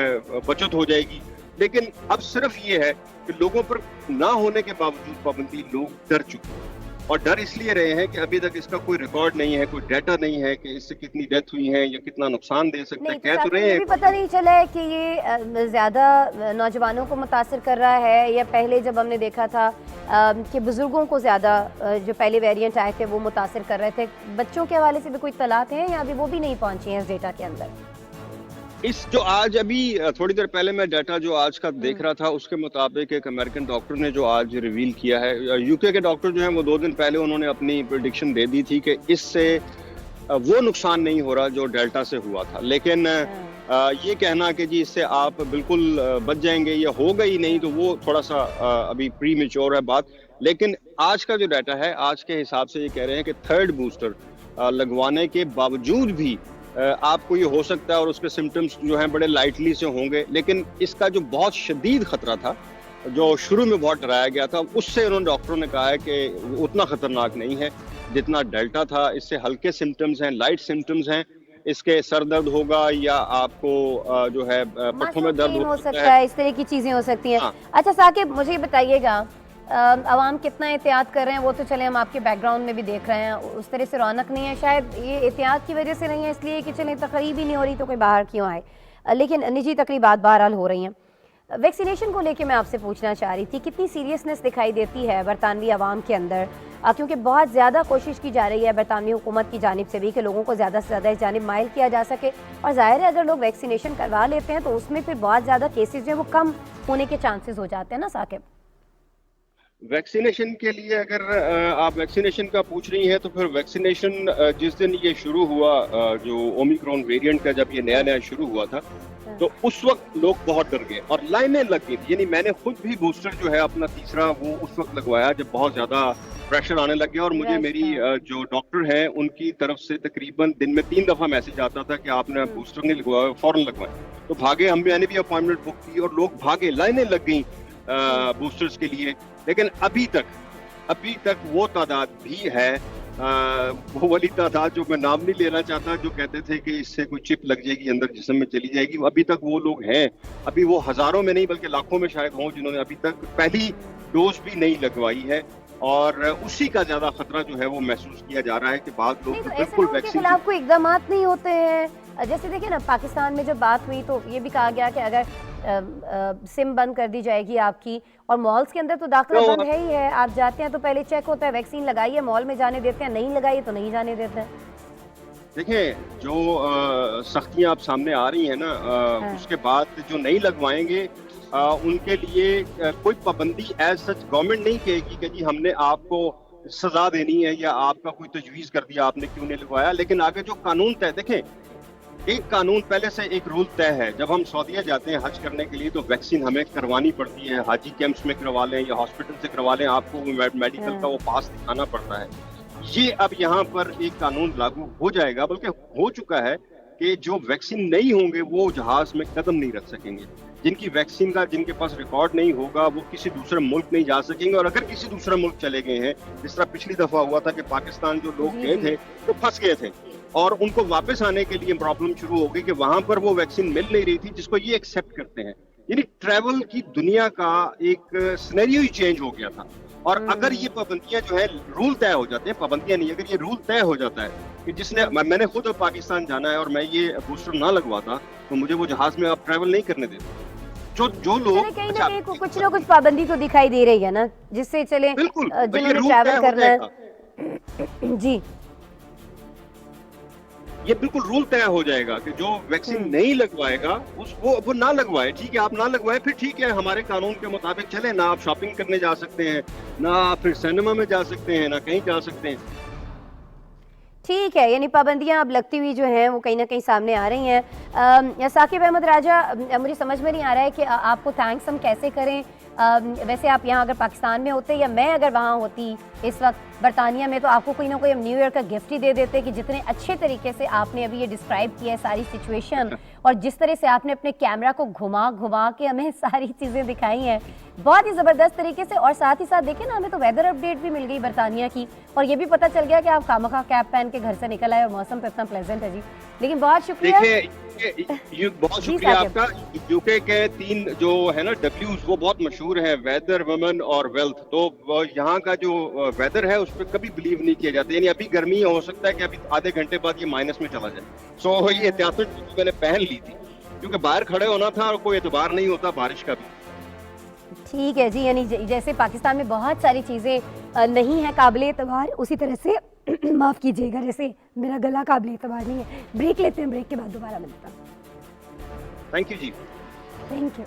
बचत हो जाएगी। لیکن اب صرف یہ ہے کہ لوگوں پر نہ ہونے کے باوجود پابندی لوگ ڈر چکے ہیں، اور ڈر اس لیے رہے ہیں کہ ابھی تک اس کا کوئی ریکارڈ نہیں ہے، کوئی ڈیٹا نہیں ہے کہ اس سے کتنی ڈیتھ ہوئی ہے یا کتنا نقصان دے سکتا ہے. نہیں کہہ تو تو رہے ہیں بھی پتہ نہیں چلا ہے کہ یہ زیادہ نوجوانوں کو متاثر کر رہا ہے، یا پہلے جب ہم نے دیکھا تھا کہ بزرگوں کو زیادہ جو پہلے ویریئنٹ آئے تھے وہ متاثر کر رہے تھے. بچوں کے حوالے سے بھی کوئی اطلاعات ہیں یا ابھی وہ بھی نہیں پہنچی ہیں اس ڈیٹا کے اندر؟ اس جو آج ابھی تھوڑی دیر پہلے میں ڈیٹا جو آج کا دیکھ رہا تھا اس کے مطابق ایک امریکن ڈاکٹر نے جو آج ریویل کیا ہے، یو کے ڈاکٹر جو ہیں وہ 2 دن پہلے انہوں نے اپنی پریڈکشن دے دی تھی کہ اس سے وہ نقصان نہیں ہو رہا جو ڈیلٹا سے ہوا تھا، لیکن یہ کہنا کہ جی اس سے آپ بالکل بچ جائیں گے یا ہوگا ہی نہیں، تو وہ تھوڑا سا ابھی پری میچور ہے بات. لیکن آج کا جو ڈیٹا ہے آج کے حساب سے یہ کہہ رہے ہیں کہ 3rd بوسٹر لگوانے کے باوجود بھی آپ کو یہ ہو سکتا ہے اور اس کے سمٹمز جو ہیں بڑے لائٹلی سے ہوں گے، لیکن اس کا جو بہت شدید خطرہ تھا جو شروع میں بہت ڈرایا گیا تھا، اس سے انہوں نے ڈاکٹروں نے کہا ہے کہ اتنا خطرناک نہیں ہے جتنا ڈیلٹا تھا. اس سے ہلکے سمٹمز ہیں، لائٹ سمٹمز ہیں، اس کے سر درد ہوگا یا آپ کو جو ہے پٹھوں میں درد ہو سکتا ہے، اس طرح کی چیزیں ہو سکتی ہیں. اچھا ثاقب مجھے یہ بتائیے گا عوام کتنا احتیاط کر رہے ہیں؟ وہ تو چلیں ہم آپ کے بیک گراؤنڈ میں بھی دیکھ رہے ہیں، اس طرح سے رونق نہیں ہے، شاید یہ احتیاط کی وجہ سے نہیں ہے، اس لیے کہ چلیں تقریب ہی نہیں ہو رہی تو کوئی باہر کیوں آئے، لیکن نجی تقریبات بہرحال ہو رہی ہیں. ویکسینیشن کو لے کے میں آپ سے پوچھنا چاہ رہی تھی، کتنی سیریسنس دکھائی دیتی ہے برطانوی عوام کے اندر، کیونکہ بہت زیادہ کوشش کی جا رہی ہے برطانوی حکومت کی جانب سے بھی کہ لوگوں کو زیادہ سے زیادہ اس جانب مائل کیا جا سکے، اور ظاہر ہے اگر لوگ ویکسینیشن کروا لیتے ہیں تو اس میں پھر بہت زیادہ کیسز جو ہیں وہ کم ہونے کے چانسز ہو جاتے ہیں نا ثاقب؟ ویکسینیشن کے لیے اگر آپ ویکسینیشن کا پوچھ رہی ہیں تو پھر ویکسینیشن جس دن یہ شروع ہوا، جو اومیکرون ویریئنٹ کا جب یہ نیا شروع ہوا تھا، تو اس وقت لوگ بہت ڈر گئے اور لائنیں لگ گئی تھی. یعنی میں نے خود بھی بوسٹر جو ہے اپنا تیسرا وہ اس وقت لگوایا جب بہت زیادہ پریشر آنے لگ گیا، اور مجھے میری جو ڈاکٹر ہیں ان کی طرف سے تقریباً دن میں 3 دفعہ میسج آتا تھا کہ آپ نے بوسٹر نہیں لگوایا، فوراً لگوائیں. تو بھاگے، میں نے بھی اپوائنٹمنٹ بک کی اور لوگ بھاگے، لائنیں لگ گئیں بوسٹرز کے لیے. لیکن ابھی تک وہ تعداد بھی ہے، وہ والی تعداد جو میں نام نہیں لینا چاہتا، جو کہتے تھے کہ اس سے کوئی چپ لگ جائے گی اندر جسم میں چلی جائے گی، ابھی تک وہ لوگ ہیں. ابھی وہ ہزاروں میں نہیں بلکہ لاکھوں میں شاید ہوں جنہوں نے ابھی تک پہلی ڈوز بھی نہیں لگوائی ہے، اور اسی کا زیادہ خطرہ جو ہے وہ محسوس کیا جا رہا ہے کہ بعض لوگ بالکل ویکسین کے خلاف کوئی اقدامات نہیں ہوتے ہیں. جیسے دیکھیں نا پاکستان میں جب بات ہوئی تو یہ بھی کہا گیا کہ اگر سم بند کر دی جائے گی آپ کی، اور مالز کے اندر تو داخلہ بند ہے ہی ہے، آپ جاتے ہیں تو پہلے چیک ہوتا ہے ویکسین لگائیے، مال میں جانے دیتے ہیں، نہیں لگائیے تو نہیں جانے دیتے ہیں. دیکھیں جو سختیاں آپ سامنے آ رہی ہیں نا، اس کے بعد جو نہیں لگوائیں گے ان کے لیے کوئی پابندی ایز سچ گورنمنٹ نہیں کہے گی کہ جی ہم نے آپ کو سزا دینی ہے یا آپ کا کوئی تجویز کر دیا آپ نے کیوں نہیں لگوایا. لیکن آگے جو قانون طے، دیکھیں ایک قانون پہلے سے ایک رول طے ہے. جب ہم سعودیہ جاتے ہیں حج کرنے کے لیے تو ویکسین ہمیں کروانی پڑتی ہے، حاجی کیمپس میں کروا لیں یا ہاسپٹل سے کروا لیں، آپ کو میڈیکل کا وہ پاس دکھانا پڑتا ہے. یہ اب یہاں پر ایک قانون لاگو ہو جائے گا، بلکہ ہو چکا ہے کہ جو ویکسین نہیں ہوں گے وہ جہاز میں قدم نہیں رکھ سکیں گے. جن کی ویکسین کا جن کے پاس ریکارڈ نہیں ہوگا وہ کسی دوسرے ملک نہیں جا سکیں گے، اور اگر کسی دوسرے ملک چلے گئے ہیں، جس طرح پچھلی دفعہ ہوا تھا کہ پاکستان جو لوگ گئے تھے تو پھنس گئے تھے اور ان کو واپس آنے کے لیے پرابلم شروع ہو گئی کہ وہاں پر وہ ویکسین مل نہیں رہی تھی جس کو یہ ایکسیپٹ کرتے ہیں. یعنی ٹریول کی دنیا کا ایک سینیریو ہی چینج ہو گیا تھا. اور اگر یہ پابندیاں جو ہے رول طے ہو جاتے ہیں، پابندیاں نہیں، اگر یہ رول طے ہو جاتا ہے کہ جس نے میں نے خود پاکستان جانا ہے اور میں یہ بوسٹر نہ لگواتا تو مجھے وہ جہاز میں آپ ٹریول نہیں کرنے دیتے. جو لوگ کہیں نہ کہیں کچھ نہ کچھ پابندی تو دکھائی دے رہی ہے نا، جس سے چلیں جنہوں نے ٹریول کرنا ہے. جی یہ بالکل رول طے ہو جائے گا کہ جو ویکسین نہیں لگوائے گا وہ نہ لگوائے. ٹھیک ہے آپ نہ لگوائے، پھر ٹھیک ہے ہمارے قانون کے مطابق چلیں، نہ آپ شاپنگ کرنے جا سکتے ہیں، نہ آپ پھر سینما میں جا سکتے ہیں، نہ کہیں جا سکتے ہیں. ٹھیک ہے، یعنی پابندیاں اب لگتی ہوئی جو ہیں وہ کہیں نہ کہیں سامنے آ رہی ہیں. ثاقب احمد راجہ، مجھے سمجھ میں نہیں آ رہا ہے کہ آپ کو تھینکس ہم کیسے کریں. ویسے آپ یہاں اگر پاکستان میں ہوتے یا میں اگر وہاں ہوتی اس وقت برطانیہ میں، تو آپ کو کوئی نہ کوئی ہم نیو ایئر کا گفٹ ہی دے دیتے کہ جتنے اچھے طریقے سے آپ نے ابھی یہ ڈسکرائب کیا ہے ساری سچویشن، اور جس طرح سے آپ نے اپنے کیمرہ کو گھما کے ہمیں ساری چیزیں دکھائی ہیں، بہت ہی زبردست طریقے سے. اور ساتھ ہی ساتھ دیکھیں نا, ہمیں تو ویدر اپڈیٹ بھی مل گئی برطانیہ کی, اور یہ بھی پتہ چل گیا کہ آپ خامخواہ کیپ پہن کے گھر سے نکل آئے اور موسم تو اتنا پلیزنٹ ہے جی. لیکن بہت شکریہ. دیکھیں بہت شکریہ آپ کا. یو کے 3 جو ہے نا ڈبلیوز وہ بہت مشہور ہیں, ویدر, ویمن اور ویلتھ. تو یہاں کا جو ویدر ہے اس پہ کبھی بلیو نہیں کیا جاتا. یعنی ابھی گرمی ہو سکتا ہے کہ ابھی آدھے گھنٹے بعد یہ مائنس میں چلا جائے. سو یہ احتیاطاً میں نے پہن لی تھی کیونکہ باہر کھڑے ہونا تھا اور کوئی اعتبار نہیں ہوتا بارش کا بھی. ٹھیک ہے جی, یعنی جیسے پاکستان میں بہت ساری چیزیں نہیں ہیں قابل اعتبار, اسی طرح سے معاف کیجیے گا جیسے میرا گلا قابل اعتبار نہیں ہے. بریک لیتے ہیں, بریک کے بعد دوبارہ ملتا ہوں. Thank you ji. Thank you.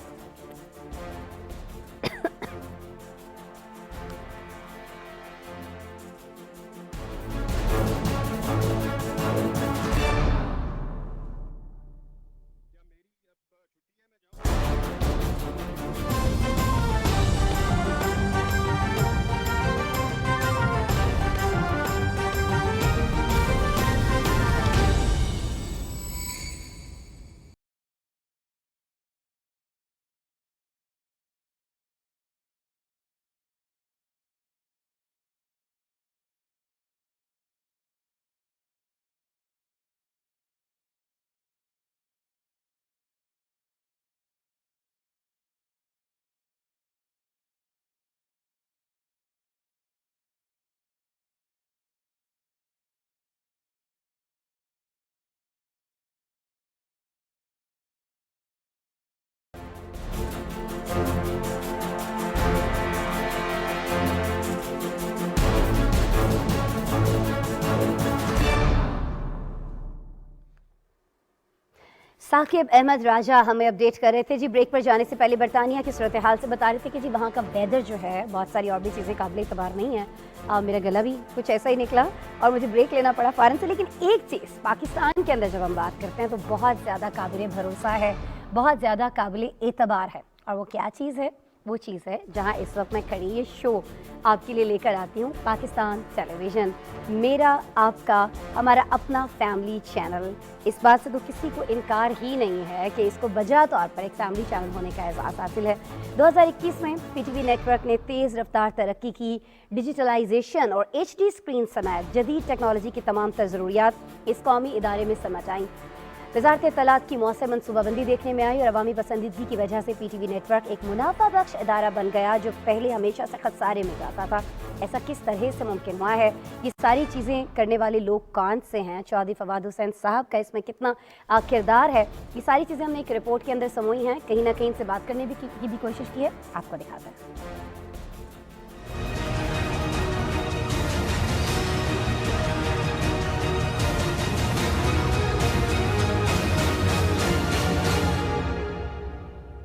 Saqib Ahmed Raja ہمیں اپڈیٹ کر رہے تھے جی. بریک پر جانے سے پہلے برطانیہ کی صورتحال سے بتا رہے تھے کہ جی وہاں کا ویدر جو ہے, بہت ساری اور بھی چیزیں قابل اعتبار نہیں ہیں. میرا گلا بھی کچھ ایسا ہی نکلا اور مجھے بریک لینا پڑا فوراً سے. لیکن ایک چیز پاکستان کے اندر جب ہم بات کرتے ہیں تو بہت زیادہ قابل بھروسہ ہے, بہت زیادہ قابل اعتبار ہے. اور وہ کیا چیز ہے؟ وہ چیز ہے جہاں اس وقت میں کھڑی یہ شو آپ کے لیے لے کر آتی ہوں, پاکستان ٹیلی ویژن, میرا آپ کا ہمارا اپنا فیملی چینل. اس بات سے تو کسی کو انکار ہی نہیں ہے کہ اس کو بجا طور پر ایک فیملی چینل ہونے کا اعزاز حاصل ہے. 2021 میں P T V network نے تیز رفتار ترقی کی. ڈیجیٹلائزیشن اور ایچ ڈی اسکرین سمیت جدید ٹیکنالوجی کی تمام تر ضروریات اس قومی ادارے میں سمجھ آئیں. وزارت اطلاعات کی مؤثر منصوبہ بندی دیکھنے میں آئی اور عوامی پسندیدگی کی وجہ سے P T V network ایک منافع بخش ادارہ بن گیا جو پہلے ہمیشہ سے خسارے میں جاتا تھا. ایسا کس طرح سے ممکن ہوا ہے؟ یہ ساری چیزیں کرنے والے لوگ کون سے ہیں؟ چودھری فواد حسین صاحب کا اس میں کتنا کردار ہے؟ یہ ساری چیزیں ہم نے ایک رپورٹ کے اندر سموئی ہیں. کہیں نہ کہیں سے بات کرنے کی بھی کوشش کی ہے, آپ کو دکھاتا ہے.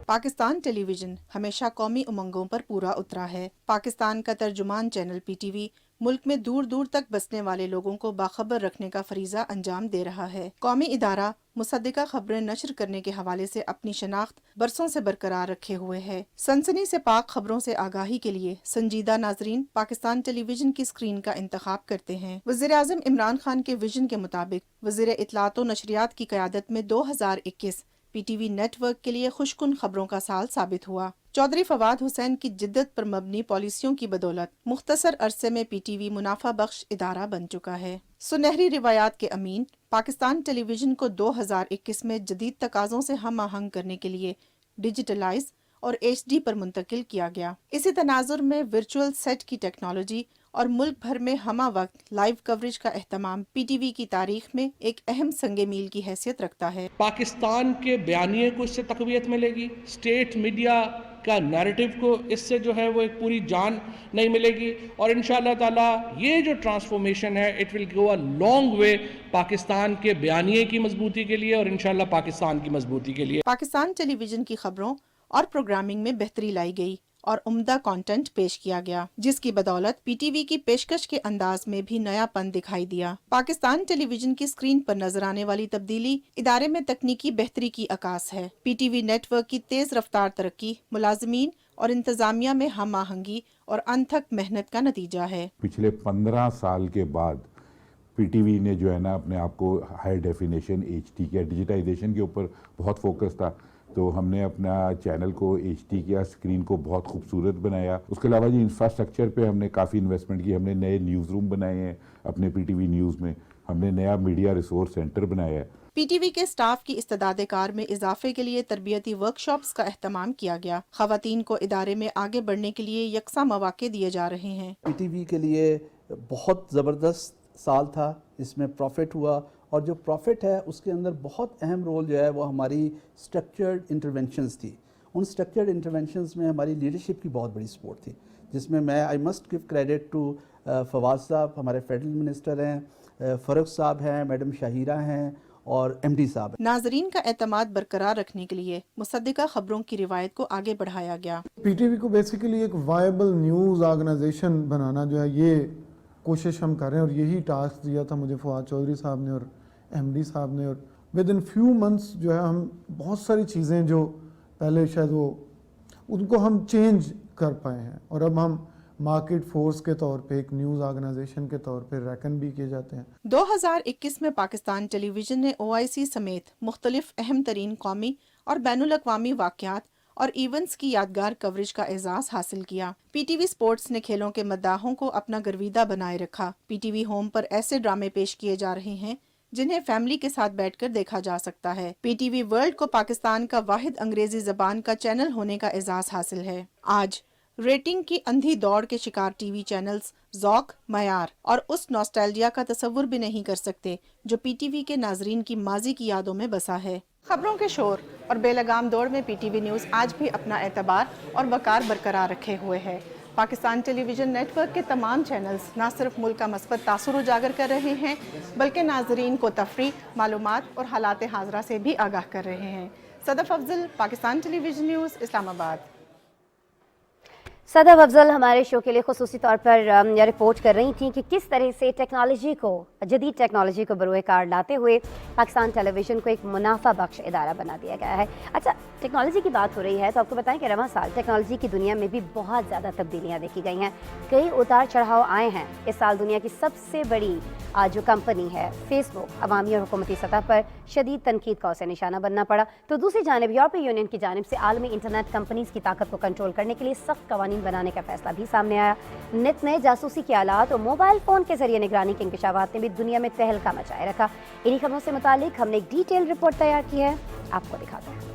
پاکستان ٹیلی ویژن ہمیشہ قومی امنگوں پر پورا اترا ہے. پاکستان کا ترجمان چینل پی ٹی وی ملک میں دور دور تک بسنے والے لوگوں کو باخبر رکھنے کا فریضہ انجام دے رہا ہے. قومی ادارہ مصدقہ خبریں نشر کرنے کے حوالے سے اپنی شناخت برسوں سے برقرار رکھے ہوئے ہے. سنسنی سے پاک خبروں سے آگاہی کے لیے سنجیدہ ناظرین پاکستان ٹیلی ویژن کی اسکرین کا انتخاب کرتے ہیں. وزیر اعظم عمران خان کے ویژن کے مطابق وزیر اطلاعات و نشریات کی قیادت میں 2021 P T V network کے لیے خوشکن خبروں کا سال ثابت ہوا. چودھری فواد حسین کی جدت پر مبنی پالیسیوں کی بدولت مختصر عرصے میں پی ٹی وی منافع بخش ادارہ بن چکا ہے. سنہری روایات کے امین پاکستان ٹیلی ویژن کو 2021 میں جدید تقاضوں سے ہم آہنگ کرنے کے لیے ڈیجیٹلائز اور ایچ ڈی پر منتقل کیا گیا. اسی تناظر میں ورچوئل سیٹ کی ٹیکنالوجی اور ملک بھر میں ہمہ وقت لائیو کوریج کا اہتمام پی ٹی وی کی تاریخ میں ایک اہم سنگ میل کی حیثیت رکھتا ہے. پاکستان کے بیانیے کو اس سے تقویت ملے گی, اسٹیٹ میڈیا کا نیریٹو کو اس سے جو ہے وہ ایک پوری جان نہیں ملے گی, اور انشاءاللہ تعالیٰ یہ جو ٹرانسفارمیشن ہے it will go a long way Pakistan کے بیانیے کی مضبوطی کے لیے اور انشاءاللہ پاکستان کی مضبوطی کے لیے. پاکستان ٹیلی ویژن کی خبروں اور پروگرامنگ میں بہتری لائی گئی اور عمدہ کانٹینٹ پیش کیا گیا, جس کی بدولت پی ٹی وی کی پیشکش کے انداز میں بھی نیا پن دکھائی دیا. پاکستان ٹیلی ویژن کی اسکرین پر نظر آنے والی تبدیلی ادارے میں تکنیکی بہتری کی عکاس ہے. P T V network کی تیز رفتار ترقی ملازمین اور انتظامیہ میں ہم آہنگی اور انتھک محنت کا نتیجہ ہے. پچھلے 15 سال کے بعد پی ٹی وی نے جو ہے نا اپنے آپ کو ہائی ڈیفینیشن ایچ ڈی کیا, ڈیجیٹائزیشن کے اوپر بہت فوکس تھا, तो हमने अपना चैनल को HD किया, स्क्रीन को बहुत खूबसूरत बनाया। उसके अलावा जी इंफ्रास्ट्रक्चर पे हमने काफ़ी इन्वेस्टमेंट की। हमने नए न्यूज़ रूम बनाए हैं अपने PTV न्यूज़ में, हमने नया मीडिया रिसोर्स सेंटर बनाया है। PTV के स्टाफ की इस्तेदाद कार में इजाफे के लिए तरबियती वर्कशॉप्स का अहतमाम किया गया। खवातीन को इदारे में आगे बढ़ने के लिए यकसा मौके दिए जा रहे हैं। PTV के लिए बहुत ज़बरदस्त साल था, इसमें प्रॉफिट हुआ, और जो प्रॉफिट है उसके अंदर बहुत अहम रोल जो है वो हमारी स्ट्रक्चर्ड इंटरवेंशंस थी। उन स्ट्रक्चर्ड इंटरवेंशंस में हमारी लीडरशिप की बहुत बड़ी सपोर्ट थी, जिसमें मैं I must give credit to Fawad sahab, हमारे फेडरल मिनिस्टर हैं, फ़ारूक साहब हैं, मैडम शाहिरा हैं और MD साहब। नाजरीन का एतमाद बरकरार रखने के लिए मुसद्दिका खबरों की रिवायत को आगे बढ़ाया गया। PTV को बेसिकली एक वायबल न्यूज़ ऑर्गेनाइजेशन बनाना जो है ये कोशिश हम कर रहे हैं, और यही टास्क दिया था मुझे फवाद चौधरी साहब ने और MD साहब ने, और विद इन फ्यू मंथ्स जो है हम बहुत सारी चीज़ें जो पहले शायद वो उनको हम चेंज कर पाए हैं, और अब हम मार्केट फोर्स के तौर पे एक न्यूज़ ऑर्गेनाइजेशन के तौर पे रैकन भी किए जाते हैं। 2021 में पाकिस्तान टेलीविज़न ने OIC समेत मुख्तलिफ अहम तरीन कौमी और बैनुल अक़वामी वाक़यात और इवेंट्स की यादगार कवरेज का एजाज़ हासिल किया। PTV स्पोर्ट्स ने खेलों के मद्दाहों को अपना गर्विदा बनाए रखा। PTV होम पर ऐसे ड्रामे पेश किए जा रहे हैं जिन्हें फैमिली के साथ बैठकर देखा जा सकता है। PTV वर्ल्ड को पाकिस्तान का वाहिद अंग्रेजी ज़बान का चैनल होने का एजाज़ हासिल है। आज रेटिंग की अंधी दौड़ के शिकार TV चैनल्स ज़ौक़, मयार और उस नॉस्टैल्जिया का तसव्वुर भी नहीं कर सकते जो PTV के नाजरीन की माजी की यादों में बसा है। खबरों के शोर और बेलगाम दौड़ में PTV न्यूज़ आज भी अपना एतबार और वकार बरकरार रखे हुए है। पाकिस्तान टेलीविज़न नेटवर्क के तमाम चैनल्स न सिर्फ मुल्क का मस्बत तासुर उजागर कर रहे हैं, बल्कि नाजरीन को तफरीह, मालूमात और हालात हाज़रा से भी आगाह कर रहे हैं। Sadaf Afzal, Pakistan television news, Islamabad. सदफ अफजल हमारे शो के लिए खुसूसी तौर पर यह रिपोर्ट कर रही थी कि किस तरह से टेक्नोलॉजी को, जदीद टेक्नोलॉजी को बरूए कार लाते हुए पाकिस्तान टेलीविज़न को एक मुनाफा बख्श इदारा बना दिया गया है। अच्छा, टेक्नोलॉजी की बात हो रही है तो आपको बताएं कि रवां साल टेक्नोलॉजी की दुनिया में भी बहुत ज़्यादा तब्दीलियाँ देखी गई हैं, कई उतार चढ़ाव आए हैं। इस साल दुनिया की सबसे बड़ी जो कंपनी है फेसबुक, अवामी और हुकूमती सतह पर शदीद तनकीद का उसे निशाना बनना पड़ा। तो दूसरी जानब यूरोपीय यूनियन की जानिब से आलमी इंटरनेट कंपनीज़ की ताकत को कंट्रोल करने के लिए सख्त कवानीन बनाने का फैसला भी सामने आया। नित में जासूसी के आलात और मोबाइल फ़ोन के जरिए निगरानी के इंकशाफात ने भी दुनिया में तहलका मचाए रखा। इन्हीं खबरों से मुतालिक हमने एक डिटेल रिपोर्ट तैयार की है, आपको दिखाते हैं।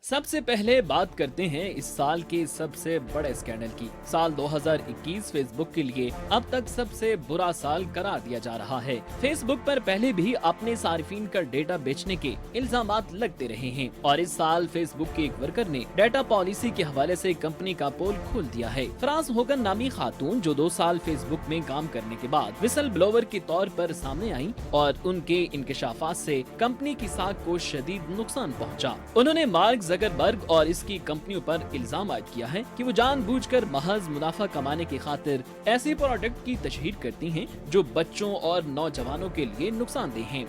सबसे पहले बात करते हैं इस साल के सबसे बड़े स्कैंडल की। साल 2021 फेसबुक के लिए अब तक सबसे बुरा साल करार दिया जा रहा है। फेसबुक पर पहले भी अपने सार्फिन का डेटा बेचने के इल्जामात लगते रहे हैं, और इस साल फेसबुक के एक वर्कर ने डेटा पॉलिसी के हवाले से कंपनी का पोल खोल दिया है। फ्रांस होगन नामी खातून जो 2 साल फेसबुक में काम करने के बाद विसल ब्लोवर के तौर पर सामने आई, और उनके इंकशाफात से कंपनी की साख को शदीद नुकसान पहुँचा। उन्होंने मार्क ज़करबर्ग और इसकी कंपनियों पर इल्जाम आयद किया है कि वो जानबूझकर महज मुनाफा कमाने की खातिर ऐसे प्रोडक्ट की तशहीर करती हैं जो बच्चों और नौजवानों के लिए नुकसानदेह हैं।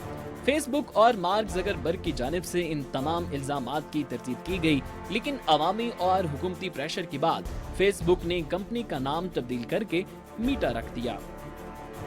फेसबुक और मार्क ज़करबर्ग की जानिब से इन तमाम इल्जामात की तरदीद की गई, लेकिन अवामी और हुकूमती प्रेशर के बाद फेसबुक ने कंपनी का नाम तब्दील करके मीटा रख दिया।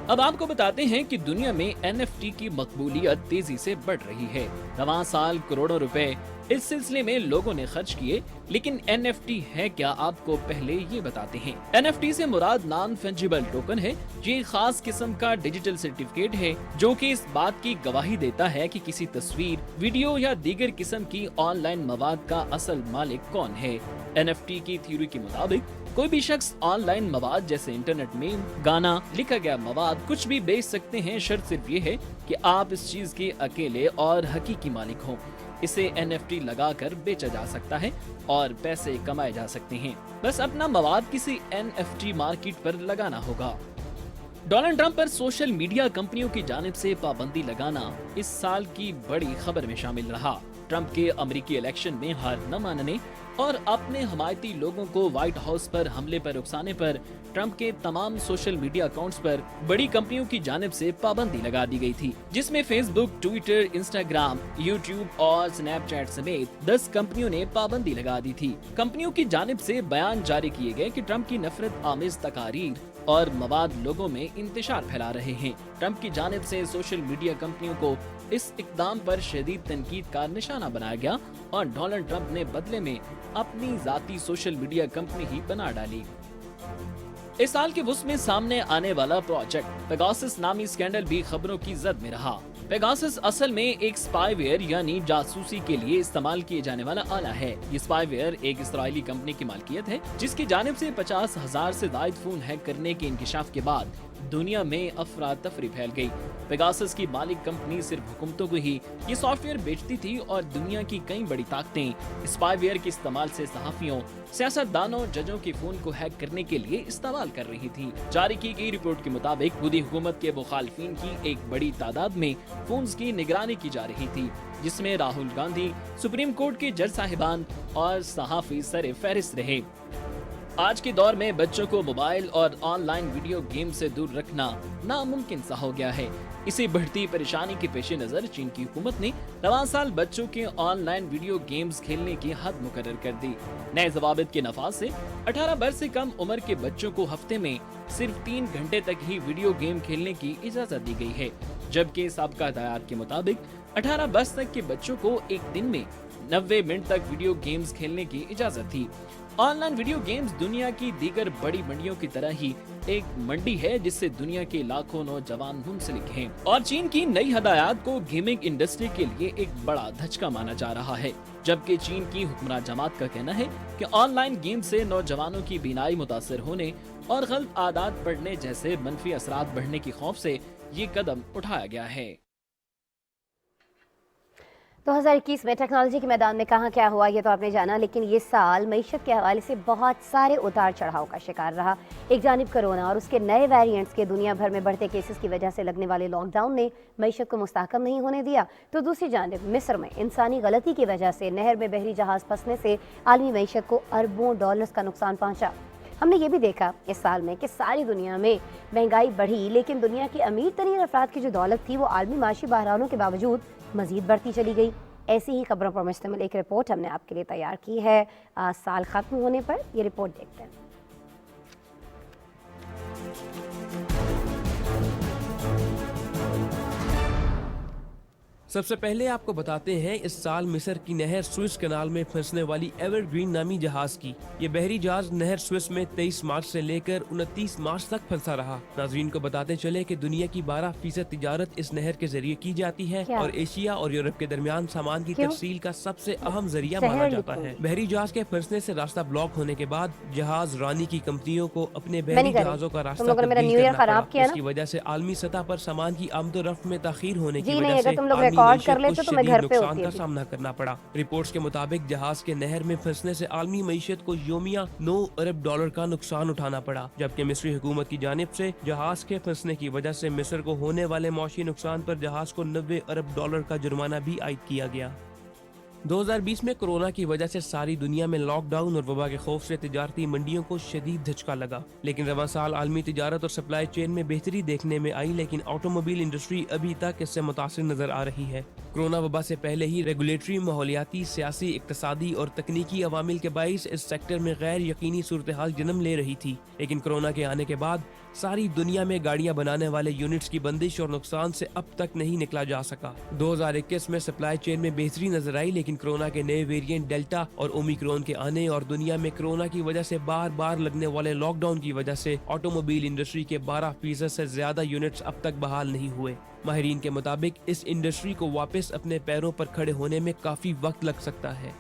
अब आपको बताते हैं कि दुनिया में NFT की मकबूलियत तेजी से बढ़ रही है। रवां साल करोड़ों रुपए इस सिलसिले में लोगों ने खर्च किए, लेकिन NFT है क्या, आपको पहले ये बताते हैं। NFT से मुराद नॉन फंजिबल टोकन है। ये खास किस्म का डिजिटल सर्टिफिकेट है जो कि इस बात की गवाही देता है कि किसी तस्वीर, वीडियो या दीगर किस्म की ऑनलाइन मवाद का असल मालिक कौन है। NFT की थ्योरी के मुताबिक कोई भी शख्स ऑनलाइन मवाद जैसे इंटरनेट में गाना, लिखा गया मवाद कुछ भी बेच सकते हैं। शर्त सिर्फ ये है कि आप इस चीज के अकेले और हकीकी मालिक हों। इसे NFT लगाकर बेचा जा सकता है और पैसे कमाए जा सकते हैं। बस अपना मवाद किसी NFT मार्केट पर लगाना होगा। डोनाल्ड ट्रंप पर सोशल मीडिया कंपनियों की जानिब से पाबंदी लगाना इस साल की बड़ी खबर में शामिल रहा। ट्रंप के अमेरिकी इलेक्शन में हार न मानने और अपने हमायती लोगों को व्हाइट हाउस पर हमले पर उकसाने पर ट्रंप के तमाम सोशल मीडिया अकाउंट्स पर बड़ी कंपनियों की जानिब से पाबंदी लगा दी गई थी, जिसमें फेसबुक, ट्विटर, इंस्टाग्राम, यूट्यूब और स्नैपचैट समेत 10 कंपनियों ने पाबंदी लगा दी थी। कंपनियों की जानिब से बयान जारी किए गए कि ट्रंप की नफरत आमेज तकारीर और मवाद लोगों में इंतशार फैला रहे हैं। ट्रंप की जानिब से सोशल मीडिया कंपनियों को इस इक़दाम पर शदीद तनकीद का निशाना बनाया गया और डोनाल्ड ट्रंप ने बदले में अपनी जाती सोशल मीडिया कंपनी ही बना डाली। इस साल के वुस में सामने आने वाला प्रोजेक्ट पेगासस नामी स्कैंडल भी खबरों की जद में रहा। पेगासस असल में एक स्पाईवेयर यानी जासूसी के लिए इस्तेमाल किए जाने वाला आला है। ये स्पाईवेयर एक इस्राएली कंपनी की मालकियत है, जिसकी जानिब से 50,000 से ज्यादा फोन हैक करने के इंकिशाफ के बाद दुनिया में अफरा तफरी फैल गई। पेगासस की मालिक कंपनी सिर्फ हुकूमतों को ही ये सॉफ्टवेयर बेचती थी और दुनिया की कई बड़ी ताकतें स्पाईवेयर के इस्तेमाल से सहाफियों, सियासतदानों, जजों के फोन को हैक करने के लिए इस्तेमाल कर रही थी। जारी की गई रिपोर्ट के मुताबिक खुदी हुकूमत के मुखालिफिन की एक बड़ी तादाद में फोन्स की निगरानी की जा रही थी, जिसमें राहुल गांधी, सुप्रीम कोर्ट के जज साहिबान और सहाफी सरे फहरिस्त रहे। आज के दौर में बच्चों को मोबाइल और ऑनलाइन वीडियो गेम से दूर रखना नामुमकिन सा हो गया है। इसी बढ़ती परेशानी के पेश नजर चीन की हुकूमत ने रवां साल बच्चों के ऑनलाइन वीडियो गेम्स खेलने की हद मुकर्रर कर दी। नए ज़वाबित के नफाज से 18 वर्ष से कम उम्र के बच्चों को हफ्ते में सिर्फ 3 घंटे तक ही वीडियो गेम खेलने की इजाजत दी गई है, जबकि साबका हिदायत के मुताबिक 18 वर्ष तक के बच्चों को एक दिन में 90 मिनट तक वीडियो गेम्स खेलने की इजाजत थी। ऑनलाइन वीडियो गेम्स दुनिया की दीगर बड़ी मंडियों की तरह ही एक मंडी है, जिससे दुनिया के लाखों नौजवान मुंसलिक हैं और चीन की नई हदायत को गेमिंग इंडस्ट्री के लिए एक बड़ा धचका माना जा रहा है। जबकि चीन की हुक्मरान जमात का कहना है कि ऑनलाइन गेम से नौजवानों की बीनाई मुतासर होने और गलत आदत पड़ने जैसे मनफी असरात बढ़ने की खौफ से ये कदम उठाया गया है। 2021 में टेक्नोलॉजी के मैदान में कहाँ क्या हुआ ये तो आपने जाना, लेकिन ये साल मईशत के हवाले से बहुत सारे उतार चढ़ाव का शिकार रहा। एक जानिब कोरोना और उसके नए वेरिएंट्स के दुनिया भर में बढ़ते केसेस की वजह से लगने वाले लॉकडाउन ने मईशत को मुस्तहकम नहीं होने दिया, तो दूसरी जानिब मिस्र में इंसानी गलती की वजह से नहर में बहरी जहाज़ फंसने से आलमी मईशत को अरबों डॉलर्स का नुकसान पहुँचा। हमने ये भी देखा इस साल में कि सारी दुनिया में महंगाई बढ़ी, लेकिन दुनिया की अमीर तरीन अफराद की जो दौलत थी वो आलमी माशी बहरानों के बावजूद मजीद बढ़ती चली गई। ऐसी ही खबरों पर मुश्तमिल एक रिपोर्ट हमने आपके लिए तैयार की है। साल खत्म होने पर ये रिपोर्ट देखते हैं। सबसे पहले आपको बताते हैं इस साल मिस्र की नहर स्विस कनाल में फंसने वाली एवरग्रीन नामी जहाज की। ये बहरी जहाज नहर स्विस में 23 मार्च से लेकर 29 मार्च तक फंसा रहा। नाज़रीन को बताते चले कि दुनिया की 12% तिजारत इस नहर के जरिए की जाती है और एशिया और यूरोप के दरमियान सामान की तफसील का सबसे अहम जरिया माना जाता है। बहरी जहाज के फंसने से रास्ता ब्लॉक होने के बाद जहाज रानी की कंपनियों को अपने बहरी जहाजों का रास्ता तब्दील करना पड़ा। इसकी वजह से आलमी सतह पर सामान की आमदोरफ्त में ताखीर होने की वजह से कर लेते तो मैं घर पे नुकसान का सामना करना पड़ा। रिपोर्ट्स के मुताबिक जहाज के नहर में फंसने से आलमी मईशत को योमिया 9 अरब डॉलर का नुकसान उठाना पड़ा, जबकि मिस्री हुकूमत की जानिब से जहाज के फंसने की वजह से मिस्र को होने वाले मौशी नुकसान पर जहाज को 90 अरब डॉलर का जुर्माना भी आयद किया गया। 2020 में कोरोना की वजह से सारी दुनिया में लॉकडाउन और वबा के खौफ से तिजारती मंडियों को शदीद झटका लगा, लेकिन रवां साल आलमी तिजारत और सप्लाई चेन में बेहतरी देखने में आई, लेकिन ऑटोमोबाइल इंडस्ट्री अभी तक इससे मुतासिर नजर आ रही है। कोरोना वबा से पहले ही रेगुलेटरी, माहौलियाती, सियासी, इक्तसादी और तकनीकी अवामिल के बाइस इस सेक्टर में गैर यकीनी सूरत हाल जन्म ले रही थी, लेकिन कोरोना के आने के बाद सारी दुनिया में गाड़ियां बनाने वाले यूनिट्स की बंदिश और नुकसान से अब तक नहीं निकला जा सका। 2021 में सप्लाई चेन में बेहतरी नजर आई, लेकिन कोरोना के नए वेरिएंट डेल्टा और ओमिक्रॉन के आने और दुनिया में कोरोना की वजह से बार बार लगने वाले लॉकडाउन की वजह से ऑटोमोबाइल इंडस्ट्री के 12% से ज्यादा यूनिट्स अब तक बहाल नहीं हुए। माहिरीन के मुताबिक इस इंडस्ट्री को वापस अपने पैरों पर खड़े होने में काफी वक्त लग सकता है।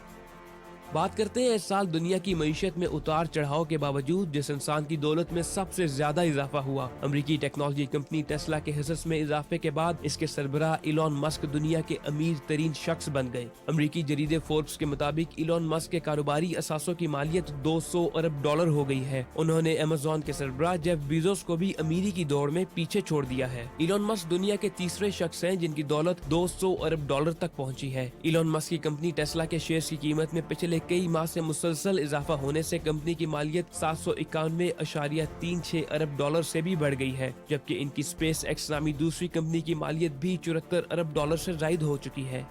बात करते हैं इस साल दुनिया की मईशत में उतार चढ़ाव के बावजूद जिस इंसान की दौलत में सबसे ज्यादा इजाफा हुआ। अमेरिकी टेक्नोलॉजी कंपनी टेस्ला के हिस्स में इजाफे के बाद इसके सरबराह इलॉन मस्क दुनिया के अमीर तरीन शख्स बन गए। अमेरिकी जरीदे फोर्ब्स के मुताबिक इलॉन मस्क के कारोबारी असासों की मालियत $200 अरब हो गई है। उन्होंने अमेज़न के सरबराह जेफ बेजोस को भी अमीरी की दौड़ में पीछे छोड़ दिया है। इलॉन मस्क दुनिया के तीसरे शख्स हैं जिनकी दौलत $200 अरब तक पहुंची है। इलॉन मस्क की कंपनी टेस्ला के शेयर्स की कीमत में पिछले कई माह से मुसलसल इजाफा होने से कंपनी की मालियत $791.36 अरब से भी बढ़ गई है, जबकि इनकी स्पेस एक्स नामी दूसरी कंपनी की मालियत भी $74 अरब से जायद हो चुकी है।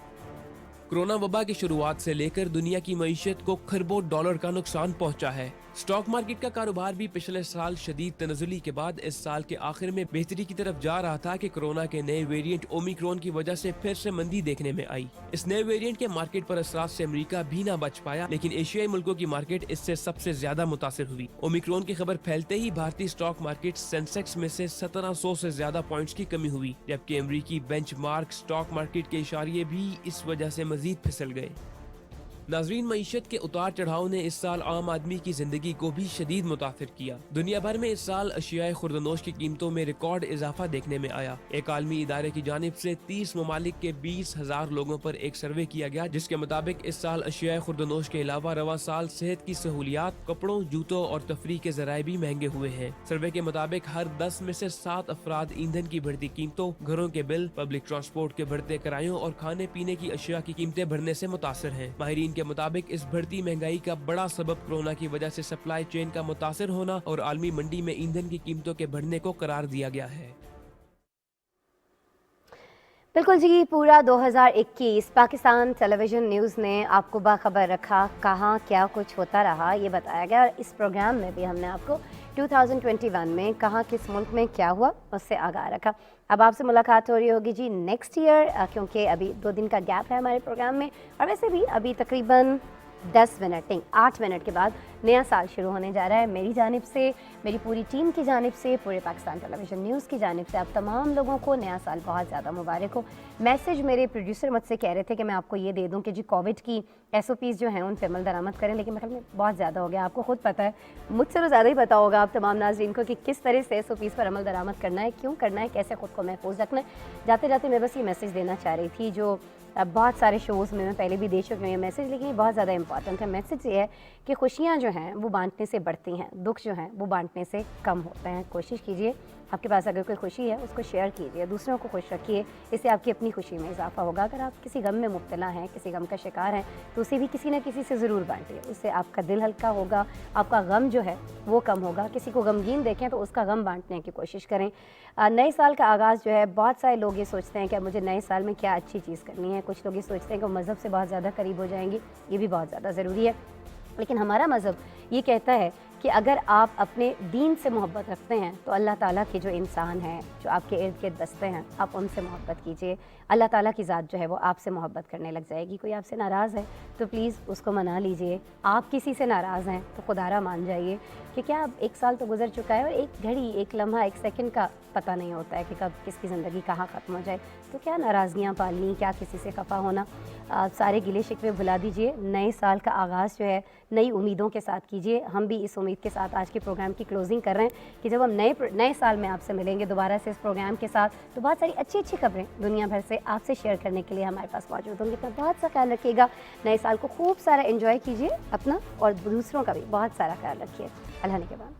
कोरोना वबा की शुरुआत से लेकर दुनिया की मईशत को खरबों डॉलर का नुकसान पहुंचा है। स्टॉक मार्केट का कारोबार भी पिछले साल शदीद तनज़ुली के बाद इस साल के आखिर में बेहतरी की तरफ जा रहा था कि कोरोना के नए वेरिएंट ओमिक्रॉन की वजह से फिर से मंदी देखने में आई। इस नए वेरिएंट के मार्केट पर असरात से अमेरिका भी ना बच पाया, लेकिन एशियाई मुल्कों की मार्केट इससे सबसे ज्यादा मुतासिर हुई। ओमिक्रॉन की खबर फैलते ही भारतीय स्टॉक मार्केट सेंसेक्स में से 1700 से ज्यादा पॉइंट्स की कमी हुई, जबकि अमेरिकी बेंचमार्क स्टॉक मार्केट के इशारे भी इस वजह से मजीद फिसल गए। नाजरीन, मईशत के उतार चढ़ाव ने इस साल आम आदमी की जिंदगी को भी शदीद मुतासिर किया। दुनिया भर में इस साल अशियाए खुर्दनोश की कीमतों में रिकॉर्ड इजाफा देखने में आया। एक आलमी इदारे की जानिब से 30 ममालिक के 20,000 लोगों पर एक सर्वे किया गया, जिसके मुताबिक इस साल अशियाए खुर्दनोश के अलावा रवा साल सेहत की सहूलियात, कपड़ों, जूतों और तफरीह के जराए भी महंगे हुए हैं। सर्वे के मुताबिक हर 10 में से 7 अफराद ईंधन की बढ़ती कीमतों, घरों के बिल, पब्लिक ट्रांसपोर्ट के बढ़ते किरायों और खाने पीने की अशिया की कीमतें बढ़ने से मुतासिर हैं। माहिरीन के मुताबिक इस बढ़ती महंगाई का बड़ा सबब कोरोना की वजह से सप्लाई चेन का मुतासिर होना और आलमी मंडी में ईंधन की कीमतों के बढ़ने को करार दिया गया है। बिल्कुल जी, पूरा 2021 पाकिस्तान टेलीविज़न न्यूज़ ने आपको बाखबर रखा, कहाँ क्या कुछ होता रहा ये बताया गया, और इस प्रोग्राम में भी हमने आपको 2021 में कहाँ किस मुल्क में क्या हुआ उससे आगाह रखा। अब आपसे मुलाकात हो रही होगी जी नेक्स्ट ईयर, क्योंकि अभी 2 दिन का गैप है हमारे प्रोग्राम में, और वैसे भी अभी तकरीबन 10 मिनट नहीं 8 मिनट के बाद नया साल शुरू होने जा रहा है। मेरी जानिब से, मेरी पूरी टीम की जानिब से, पूरे पाकिस्तान टेलीविज़न न्यूज़ की जानिब से आप तमाम लोगों को नया साल बहुत ज़्यादा मुबारक हो। मैसेज मेरे प्रोड्यूसर मुझसे कह रहे थे कि मैं आपको ये दे दूं कि जी कोविड की SOPs जो हैं उन पर अमल दरामद करें, लेकिन मेरे ख्याल में बहुत ज़्यादा हो गया। आपको खुद पता है, मुझसे तो ज़्यादा ही पता होगा आप तमाम नाज़रीन को कि किस तरह से SOPs पर अमल दरामद करना है, क्यों करना है, कैसे ख़ुद को महफूज रखना है। जाते जाते मैं बस ये मैसेज देना चाह रही थी, जो बहुत सारे शोज़ में मैं पहले भी दे चुकी हूँ ये मैसेज, लेकिन ये बहुत ज़्यादा इंपॉर्टेंट है। मैसेज ये है कि खुशियाँ जो हैं वो बांटने से बढ़ती हैं, दुख जो हैं वो बांटने से कम होते हैं। कोशिश कीजिए, आपके पास अगर कोई खुशी है उसको शेयर कीजिए, दूसरों को खुश रखिए, इससे आपकी अपनी खुशी में इजाफा होगा। अगर आप किसी गम में मुब्तला हैं, किसी गम का शिकार हैं, तो उसे भी किसी न किसी से ज़रूर बांटिए, उससे आपका दिल हल्का होगा, आपका गम जो है वो कम होगा। किसी को गमगीन देखें तो उसका गम बांटने की कोशिश करें। नए साल का आगाज़ जो है, बहुत सारे लोग ये सोचते हैं कि मुझे नए साल में क्या अच्छी चीज़ करनी है। कुछ लोग ये सोचते हैं कि मज़हब से बहुत ज़्यादा करीब हो जाएंगे, ये भी बहुत ज़्यादा ज़रूरी है, लेकिन हमारा मज़हब ये कहता है कि अगर आप अपने दीन से मोहब्बत रखते हैं तो अल्लाह ताला के जो इंसान हैं, जो आपके इर्द गिर्द बसते हैं, आप उनसे मोहब्बत कीजिए। अल्लाह ताला की ज़ात जो है वो आपसे मोहब्बत करने लग जाएगी। कोई आपसे नाराज़ है तो प्लीज़ उसको मना लीजिए। आप किसी से नाराज़ हैं तो खुदारा मान जाइए कि क्या अब 1 साल तो गुजर चुका है, और एक घड़ी, एक लम्हा, 1 सेकंड का पता नहीं होता है कि कब किसकी ज़िंदगी कहाँ ख़त्म हो जाए। तो क्या नाराज़गियाँ पालनी, क्या किसी से खफा होना, सारे गिले शिकवे भुला दीजिए। नए साल का आगाज़ जो है नई उम्मीदों के साथ कीजिए। हम भी इस उम्मीद के साथ आज के प्रोग्राम की क्लोजिंग कर रहे हैं कि जब हम नए साल में आपसे मिलेंगे दोबारा से इस प्रोग्राम के साथ, तो बहुत सारी अच्छी अच्छी खबरें दुनिया भर से आपसे शेयर करने के लिए हमारे पास मौजूद होंगी। तो बहुत सा ख्याल रखिएगा, नए साल को खूब सारा एंजॉय कीजिए अपना, और दूसरों का भी बहुत सारा ख्याल रखिए। अल्लाह ने के बाद।